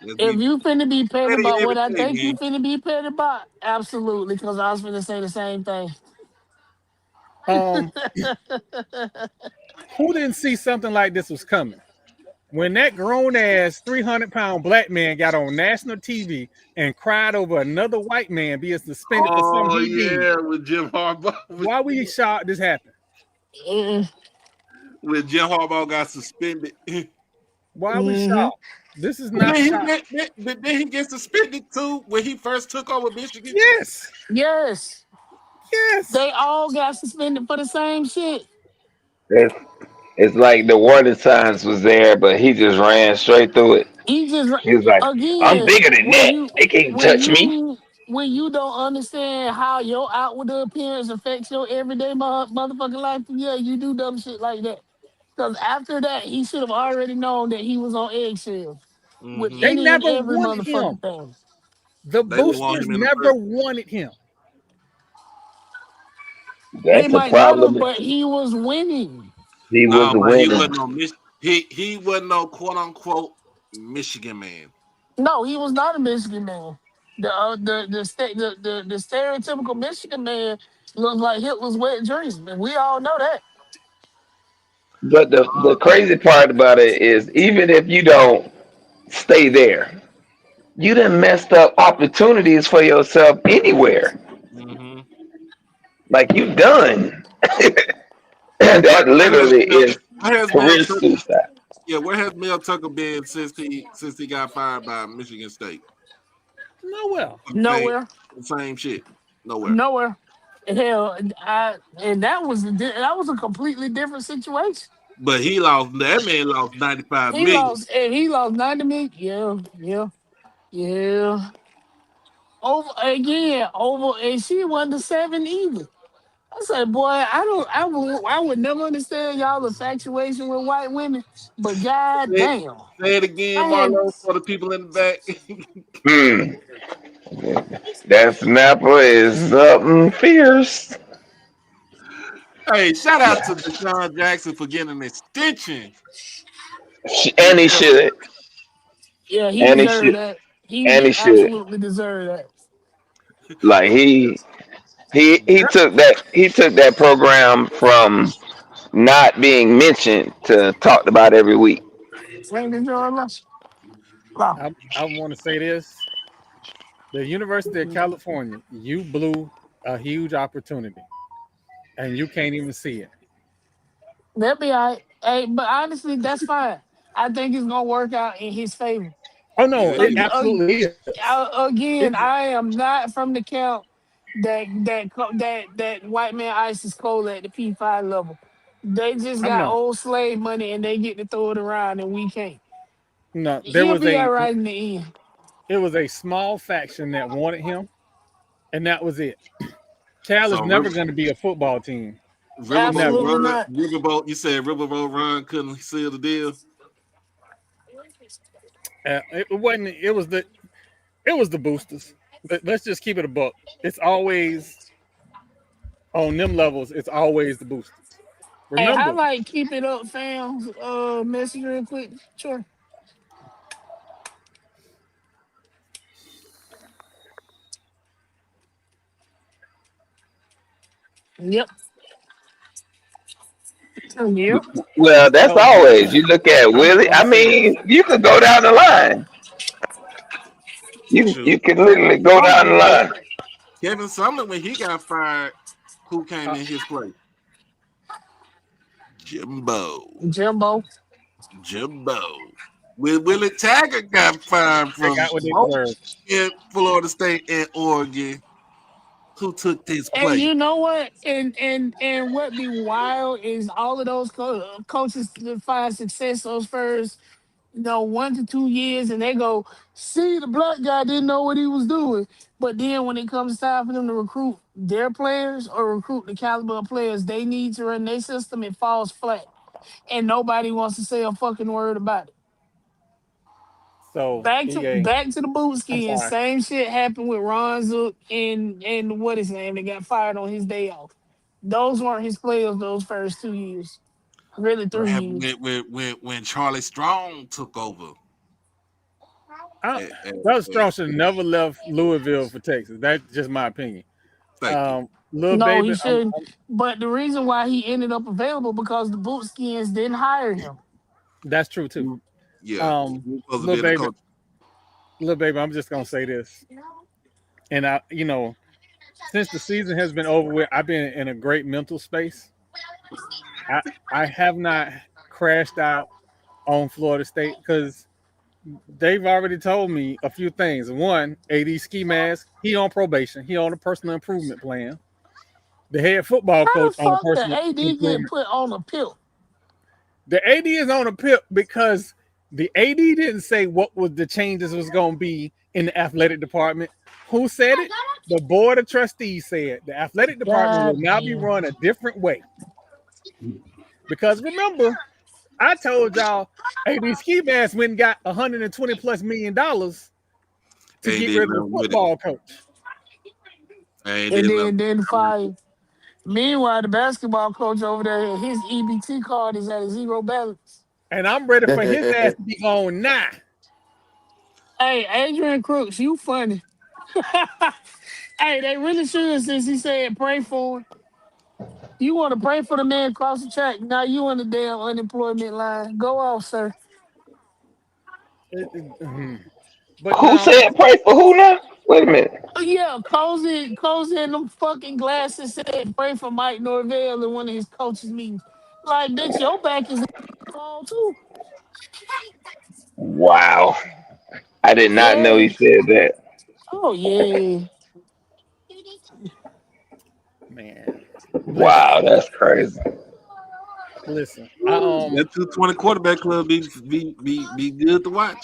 Let's If be you finna be petty petty about every what I day, think you man. finna be petty about, absolutely, because I was finna say the same thing. Um, who didn't see something like this was coming? When that grown ass 300-pound black man got on national TV and cried over another white man being suspended for something Oh he did, yeah, with Jim Harbaugh. why we shocked this happened? Mm, When Jim Harbaugh got suspended. Why we mhm. shocked? This is But not shock. then he gets suspended too when he first took over Michigan. Yes, Yes, yes. they all got suspended for the same shit. It's, it's like the warning signs was there, but he just ran straight through it. He just He was like, "I'm again bigger than when that. you They can't when touch me." you when you don't understand how your outward appearance affects your everyday motherfucking life, yeah, you do dumb shit like that. Because after that, he should have already known that he was on eggshells with Mm-hmm. They any and never every wanted him. motherfucking thing. The They didn't want boosters him in the never first. wanted him. They That's a might not problem. have, but he was winning. He was No, but he winning. wasn't no he wasn't no quote unquote Michigan man. No, he was not a Michigan man. The stereotypical Michigan man looks like Hitler's wet dream, and we all know that. But the crazy part about it is, even if you don't stay there, you done messed up opportunities for yourself anywhere. Mm-hmm. Like you done. And Where, that literally Mel, is where has Mel career Tucker? suicide. Yeah, where has Mel Tucker been since he got fired by Michigan State? Nowhere. For Nowhere, the same shit. Nowhere. nowhere. Hell, and that was a completely different situation. But he lost. That man lost 95 He million. lost, and he lost 90 million. Yeah, yeah, yeah. Over again, over, and she wasn't the seven either. I said, boy, I would never understand y'all infatuation with white women, but god Say, damn, say it again, I had Marlo, for the people in the back. Hmm. That snapper is something fierce. Hey, shout out to Deshaun Jackson for getting an extension. And he should. Yeah, he And he deserved should. that. And He he should. absolutely deserved that. Like he took that program from not being mentioned to talked about every week. Randy Jordan. Wow. I want to say this: the University of California, you blew a huge opportunity, and you can't even see it. They'll be all right. Hey, but honestly, that's fine. I think it's gonna work out in his favor. Oh no, Yeah, it Ag- absolutely ag- is. Again, It, I am not from the camp that white man ice is cold at the P5 level. They just I'm got not. old slave money and they get to throw it around and we can't. No, He'll be all right in the end. it was a small faction that wanted him, and that was it. Cal is so never going to be a football team. Never. Absolutely not. Riverboat. You said Riverboat Run couldn't seal the deal. It wasn't. It was the boosters. Let's just keep it a buck. It's always on them levels. It's always the boosters. Hey, Remember, highlight keep it up, fam. Message real quick. Sure. Yep. Yep. Well, that's so always. You look at I'm just Willie. gonna I say this. mean, you could go down the line. You True. can literally go down the line. Kevin Sumlin, when he got fired, who came Uh, in his place? Jimbo. Jimbo. Jimbo. When Willie Taggart got fired they from got what they both deserve. in Florida State and Oregon, who took his And place? you know what? And what be wild is all of those coaches that find success those first 1 to 2 years, and they go, see, the black guy didn't know what he was doing. But then when it comes time for them to recruit their players or recruit the caliber of players they need to run their system, it falls flat. And nobody wants to say a fucking word about it. So EA, Back to the boot I'm skins. sorry. Same shit happened with Ron Zook and what his name that got fired on his day off. Those weren't his players those first 2 years. Really What 3 years. happened when Charlie Strong took over? I, At, at, Doug at, Strong should never left Louisville for Texas. That's just my opinion. thank you. Little No, he baby, shouldn't. But the reason why he ended up available because the boot skins didn't hire him. that's true too. Yeah, he was supposed to Little be the baby, coach. little baby, I'm just gonna say this, and since the season has been over with, I've been in a great mental space. I have not crashed out on Florida State because they've already told me a few things. One, AD Ski Mask, he on probation. He on a personal improvement plan. The head football How coach the on a fuck the personal AD get improvement. put on a pill? The AD is on a pip because the AD didn't say what was the changes was going to be in the athletic department. Who said it? The board of trustees said the athletic department will God now be damn. run a different way. Because remember, I told y'all AD Ski Mask went and got $120+ million to Ain't get did rid of the nothing with it. football coach. Ain't And did nothing. then fire. Meanwhile, the basketball coach over there, his EBT card is at a zero balance. And I'm ready for his ass to be on now. Hey, Adrian Crooks, you funny. Hey, they really should since he said pray for him. You want to pray for the man across the track. Now you on the damn unemployment line. Go off, sir. But Who now, said pray for who now? Wait a minute. Oh, yeah, Cozy in them fucking glasses said pray for Mike Norvell in one of his coaches' meetings. Like, bitch, your back is fall too. Wow. I did not know he Yeah. said that. Oh, yeah. man, Wow, that's crazy. listen. That 220 quarterback club be good to watch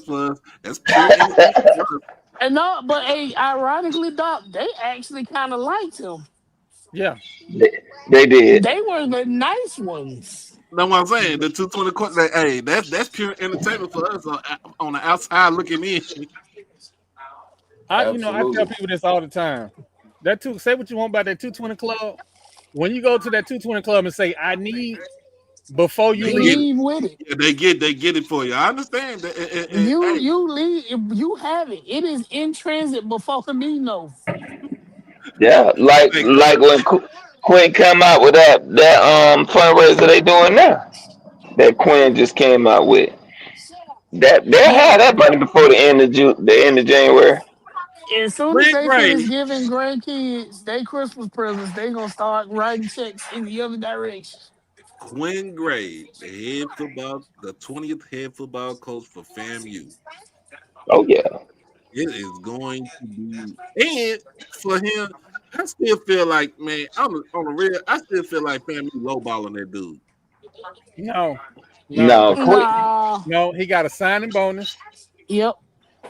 for us. That's pure entertainment for us. And no, but hey, ironically, Doc, they actually kind of liked him. Yeah. They did. They were the nice ones. That's what I'm saying. The 220 quarterback, hey, that's pure entertainment for us on the outside looking in. I tell Absolutely. people this all the time. Say what you want about that 220 club. When you go to that 220 club and say, I need before you They You get leave. it. leave with it. Yeah, they get it for you. I understand that. You Hey, you leave. You have it. It is in transit before Camino. Yeah, hey, like when Quinn come out with that fundraiser they doing now. That Quinn just came out with. That they'll Yeah. have that money before the end of January. As soon as Quinn they finish Gray, giving grandkids their Christmas presents, they gonna start writing checks in the other direction. Quinn Gray, the 20th head football coach for FAMU. Oh yeah. It is going to be, and for him, I still feel like, man, on the real, I still feel like FAMU lowballing that dude. No, no, No, Quinn. Nah. no. He got a signing bonus. Yep.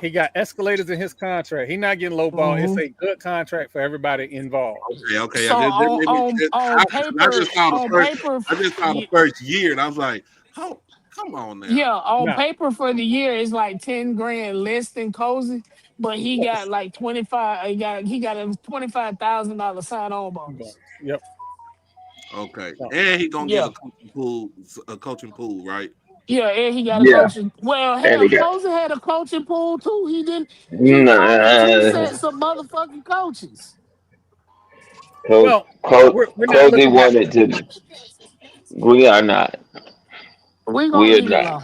He got escalators in his contract. He not getting low ball. It's hmm a good contract for everybody involved. Okay. So on I paper, just saw the on first, paper, I just saw the first year, and I was like, oh, come on now. yeah, on No, paper for the year it's like 10 grand less than Cozy, but he got like 25. He got a $25,000 sign on bonus. yep. Okay, No. and he gonna get Yeah. a coaching pool, right? Yeah, and he got a Yeah, coaching. Well, and he hell, got Cozy had a coaching pool too. He didn't. He hired two nah, sets of motherfucking coaches. Well, we're not Cozy looking at. wanted to. We are not. We gonna We are leave it not. alone.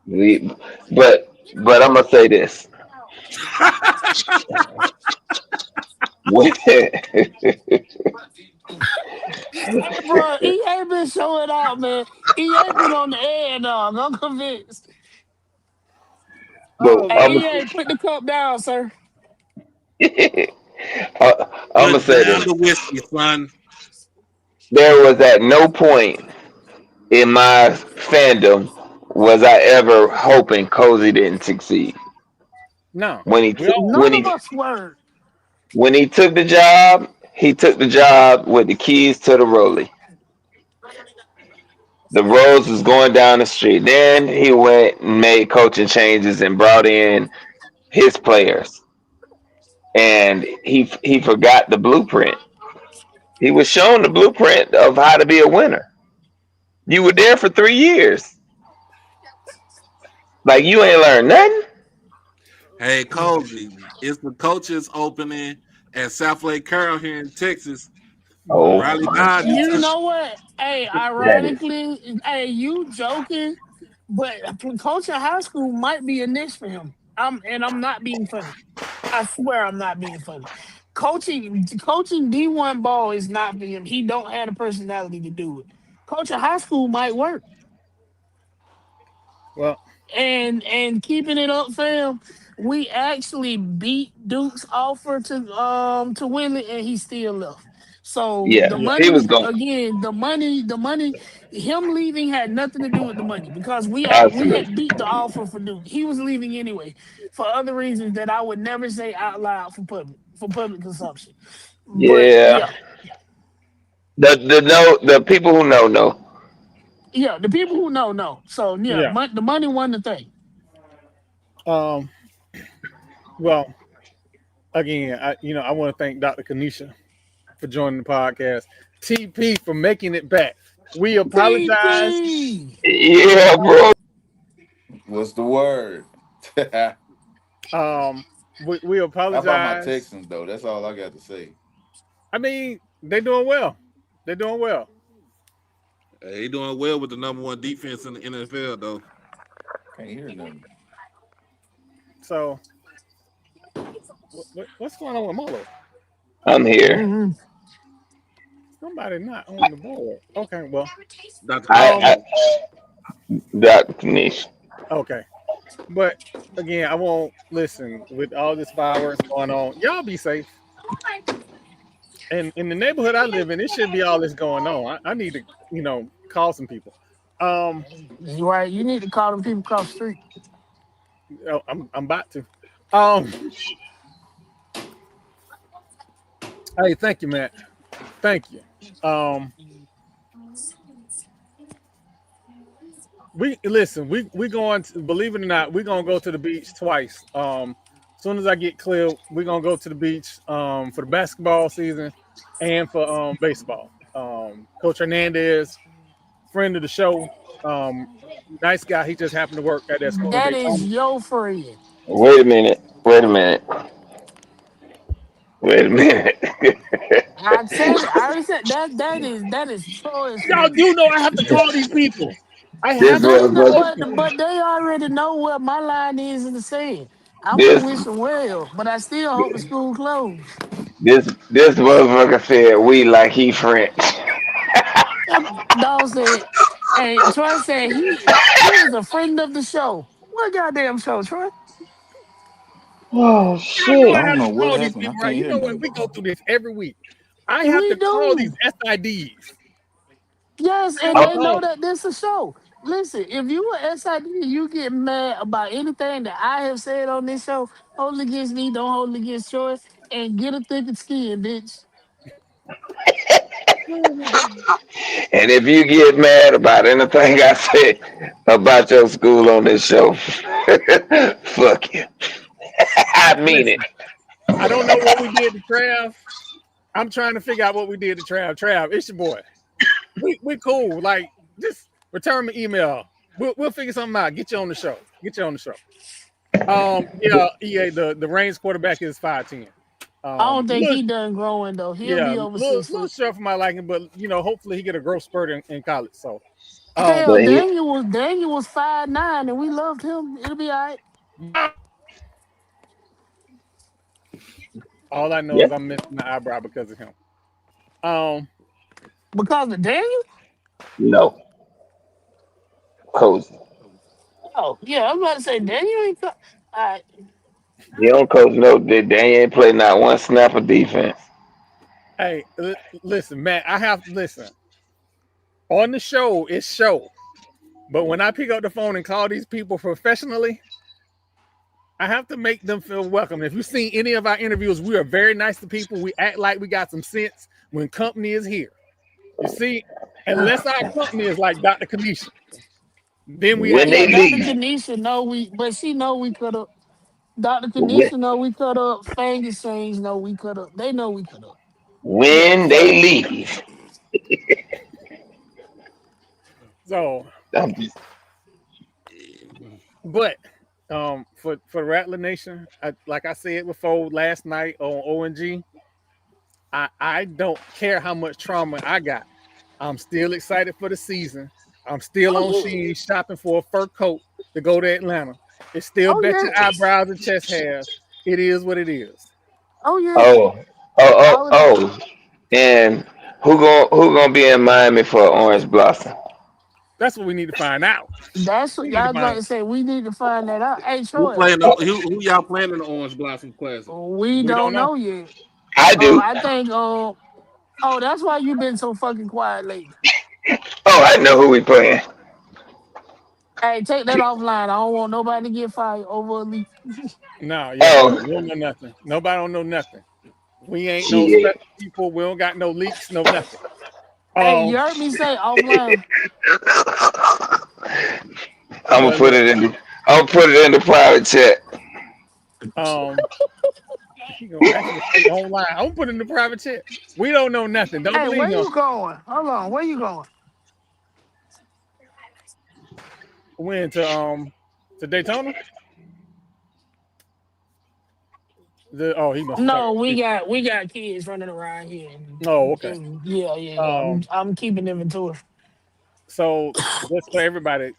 We, but I'm gonna say this. When, Bro, he ain't been showing out, man. He ain't been on the air, dog. I'm convinced. but Oh Hey, I'm, Lord. EA, put the cup down, sir. I'm gonna Put say down this. the whiskey, son. There was at no point in my fandom was I ever hoping Cozy didn't succeed. No, When he we took all. None of us were. when he took the job with the keys to the rollie. The Rose was going down the street. Then he went and made coaching changes and brought in his players. And he forgot the blueprint. He was shown the blueprint of how to be a winner. You were there for 3 years. Like you ain't learned nothing. Hey, Cozy, it's the coaches opening at South Lake Carroll here in Texas. Oh Riley my Dodge just You took. know what? Hey, that is ironically, hey, you joking, but coaching high school might be a niche for him. I'm not being funny. I swear I'm not being funny. Coaching D1 ball is not for him. He don't have the personality to do it. Coaching high school might work. Well, And keeping it up, fam. We actually beat Duke's offer to Winley, and he still left. So yeah. the yeah. He was money going again, the money, him leaving had nothing to do with the money because we absolutely. had beat the offer for Duke. He was leaving anyway for other reasons that I would never say out loud for public consumption. But Yeah. yeah, The people who know. yeah, the people who know. So yeah, Yeah. the money wasn't the thing. Um. Well, again, I want to thank Dr. Kanisha for joining the podcast. TP for making it back. We apologize. TP. Yeah, bro. What's the word? How We about my apologize. Texans though? That's all I got to say. I mean, they're doing well. They're doing well. Hey, he doing well with the number one defense in the NFL, though. Can't hear nothing. So, what's going on with Molo? I'm here. hmm Somebody not on the board. Okay, well, Dr. I Um, Kanisha. Dr. Kanish. okay. But again, I won't listen with all this fireworks going on. Y'all be safe. And in the neighborhood I live in, it shouldn't be all this going on. I need to, call some people. Um, you right. You need to call them people across the street. I'm about to. Um, hey, thank you, Matt. Thank you. Um, we listen. We going to, believe it or not, we're gonna go to the beach twice. soon as I get clear, we're gonna go to the beach for the basketball season and for baseball. Coach Hernandez, friend of the show, nice guy. He just happened to work at that school in That is Daytona. your friend. Wait a minute. Wait a minute. Wait a minute. I said it. I already said that. That is Troy's Y'all friend. do know I have to call these people. I This have No, to you know, call motherfucker. them. but they already know what my line is in the saying. I want to This wish them well, but I still hope the school closed. this motherfucker said we like he French. Dog said, "Hey, Troy said he is a friend of the show. What goddamn show, Troy? Oh Y'all know I I shit. don't have know to what call these happened. I people, can't right? You hear know what? nothing. We go through this every week. I have We to call these do. SIDs. Yes, I have and to they call know them. that this is a show. Listen, if you a SID and you get mad about anything that I have said on this show, hold it against me, don't hold it against Troy, and get a thicker skin, bitch. And if you get mad about anything I say about your school on this show, fuck you. I mean it. Listen, I don't know what we did to Trav. I'm trying to figure out what we did to Trav. Trav, it's your boy. We cool. Like, just return me email. We'll figure something out. Get you on the show. Get you on the show. Yeah, EA, the Reigns quarterback is 5'10". I don't think Look, he done growing though. He'll yeah, be over 6 foot. little short for my liking, but hopefully he get a growth spurt in college. So Hell, But he, Daniel was 5'9" and we loved him. It'll be all right. all I know yeah, is I'm missing the eyebrow because of him. Um, Because of Daniel? no, coach. Oh, yeah, I was about to say Daniel ain't all right. He don't coach no. They ain't play not one snap of defense. hey, listen, Matt, I have listen on the show. It's show, but when I pick up the phone and call these people professionally, I have to make them feel welcome. If you've seen any of our interviews, we are very nice to people. We act like we got some sense when company is here. You see, unless our company is like Dr. Kanisha, then we When act Yeah, they like Dr. leave, Kanisha know but she know we could have. Dr. when, Kanisha know we cut up. Fang Exchange know we cut up. They know we cut up. yeah. when they leave. So, I'm just, but for Rattler Nation, like I said before last night on ONG, I don't care how much trauma I got. I'm still excited for the season. I'm still Oh on yeah. Sheen shopping for a fur coat to go to Atlanta. It's still Oh bet your yes. eyebrows and chest hairs. It is what it is. Oh yeah. oh, oh, All of that. oh, oh. And who gonna be in Miami for Orange Blossom? That's what we need to find out. That's what We need to y'all about find to say. We need to find that out. Hey Who Troy, playing? Who y'all playing in the Orange Blossom Classic? we we don't don't know. know yet. I do. I think oh, that's why you've been so fucking quiet lately. Oh, I know who we playing. Hey, take that offline. I don't want nobody to get fired over a leak. No, yeah, Oh, we don't know nothing. Nobody don't know nothing. We ain't no shit. special people. We don't got no leaks, no nothing. Hey, you Um, heard me say offline. I'm gonna but put look, it in. I'm gonna put it in the private chat. um, he gonna actually say online. I'm gonna put it in the private chat. We don't know nothing. Don't Hey, believe where him. you going? Hold on, where you going? Went to Daytona. He must be talking No, about we you. got kids running around here. Oh, okay. Yeah. Um, I'm keeping inventory. so just for everybody,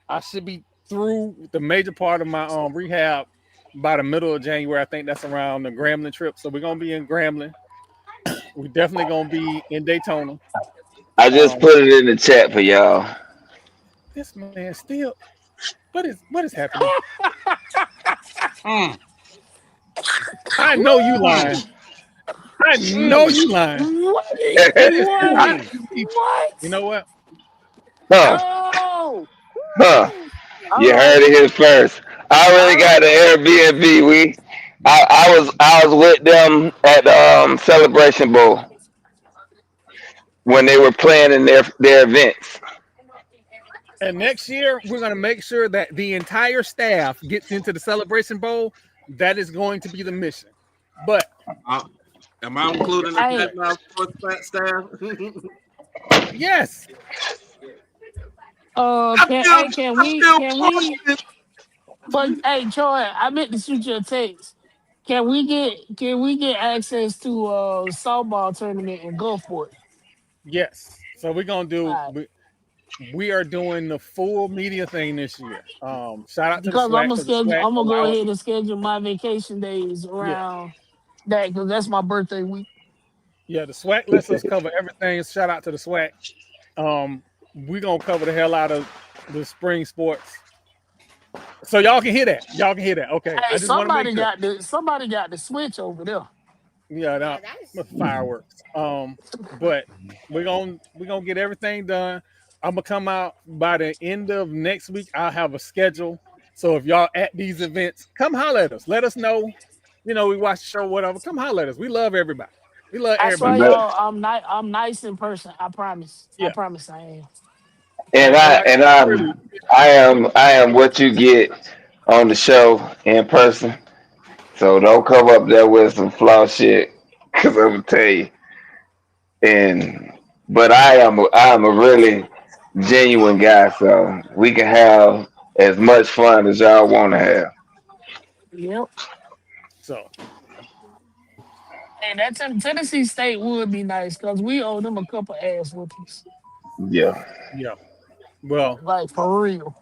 I should be through the major part of my rehab by the middle of January. I think that's around the Grambling trip. So we're gonna be in Grambling. We definitely gonna be in Daytona. I just Um, put it in the chat for y'all. this man still. What is happening? Mm, I know you mm, lying. I know mm, you lying. What? What? I, mm. you What? know what? Huh? Oh, Huh? all You right, heard it here first. I already all got right. the Airbnb. I was with them at the Celebration Bowl when they were planning their events. And next year we're gonna make sure that the entire staff gets into the Celebration Bowl. That is going to be the mission. But am I including the Fat Sports staff? Yes. Can we? But hey, Troy, I meant to shoot you a text. Can we get access to softball tournament in Gulfport? Yes. So we're gonna do. We are doing the full media thing this year. Shout out to the SWAC. I'm gonna go ahead and schedule my vacation days around that because that's my birthday week. Yeah, the SWAC lets us cover everything. Shout out to the SWAC. We're gonna cover the hell out of the spring sports. So y'all can hear that. Okay. Hey, I just somebody got the switch over there. Yeah, fireworks. But we're gonna get everything done. I'm gonna come out by the end of next week. I'll have a schedule. So if y'all at these events, come holler at us. Let us know. We watch the show, whatever. Come holler at us. We love everybody. I swear, y'all, I'm nice in person. I promise. Yeah. I promise I am. And I am what you get on the show in person. So don't come up there with some flaw shit, cause I'm gonna tell you. But I am a really genuine guy, so we can have as much fun as y'all want to have. Yep. So. And that Tennessee State would be nice because we owe them a couple ass whoopings. Yeah. Yeah. Well, like for real.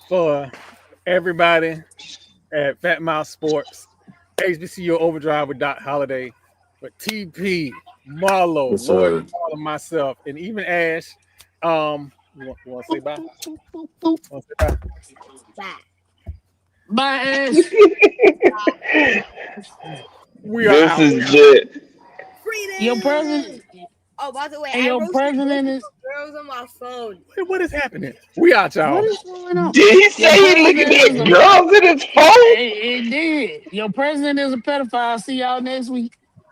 For everybody at Fat Mouse Sports, HBCU Overdrive with Doc Holliday, but TP, Marlo, yes, Lloyd, and myself, and even Ash. You want to say bye? Bye, Ash. This is it. Your president. Oh, by the way, and your president is girls on my phone. What is happening? We out, y'all. What is going on? Did he say he looking at girls in his phone? It did. Your president is a pedophile. See y'all next week.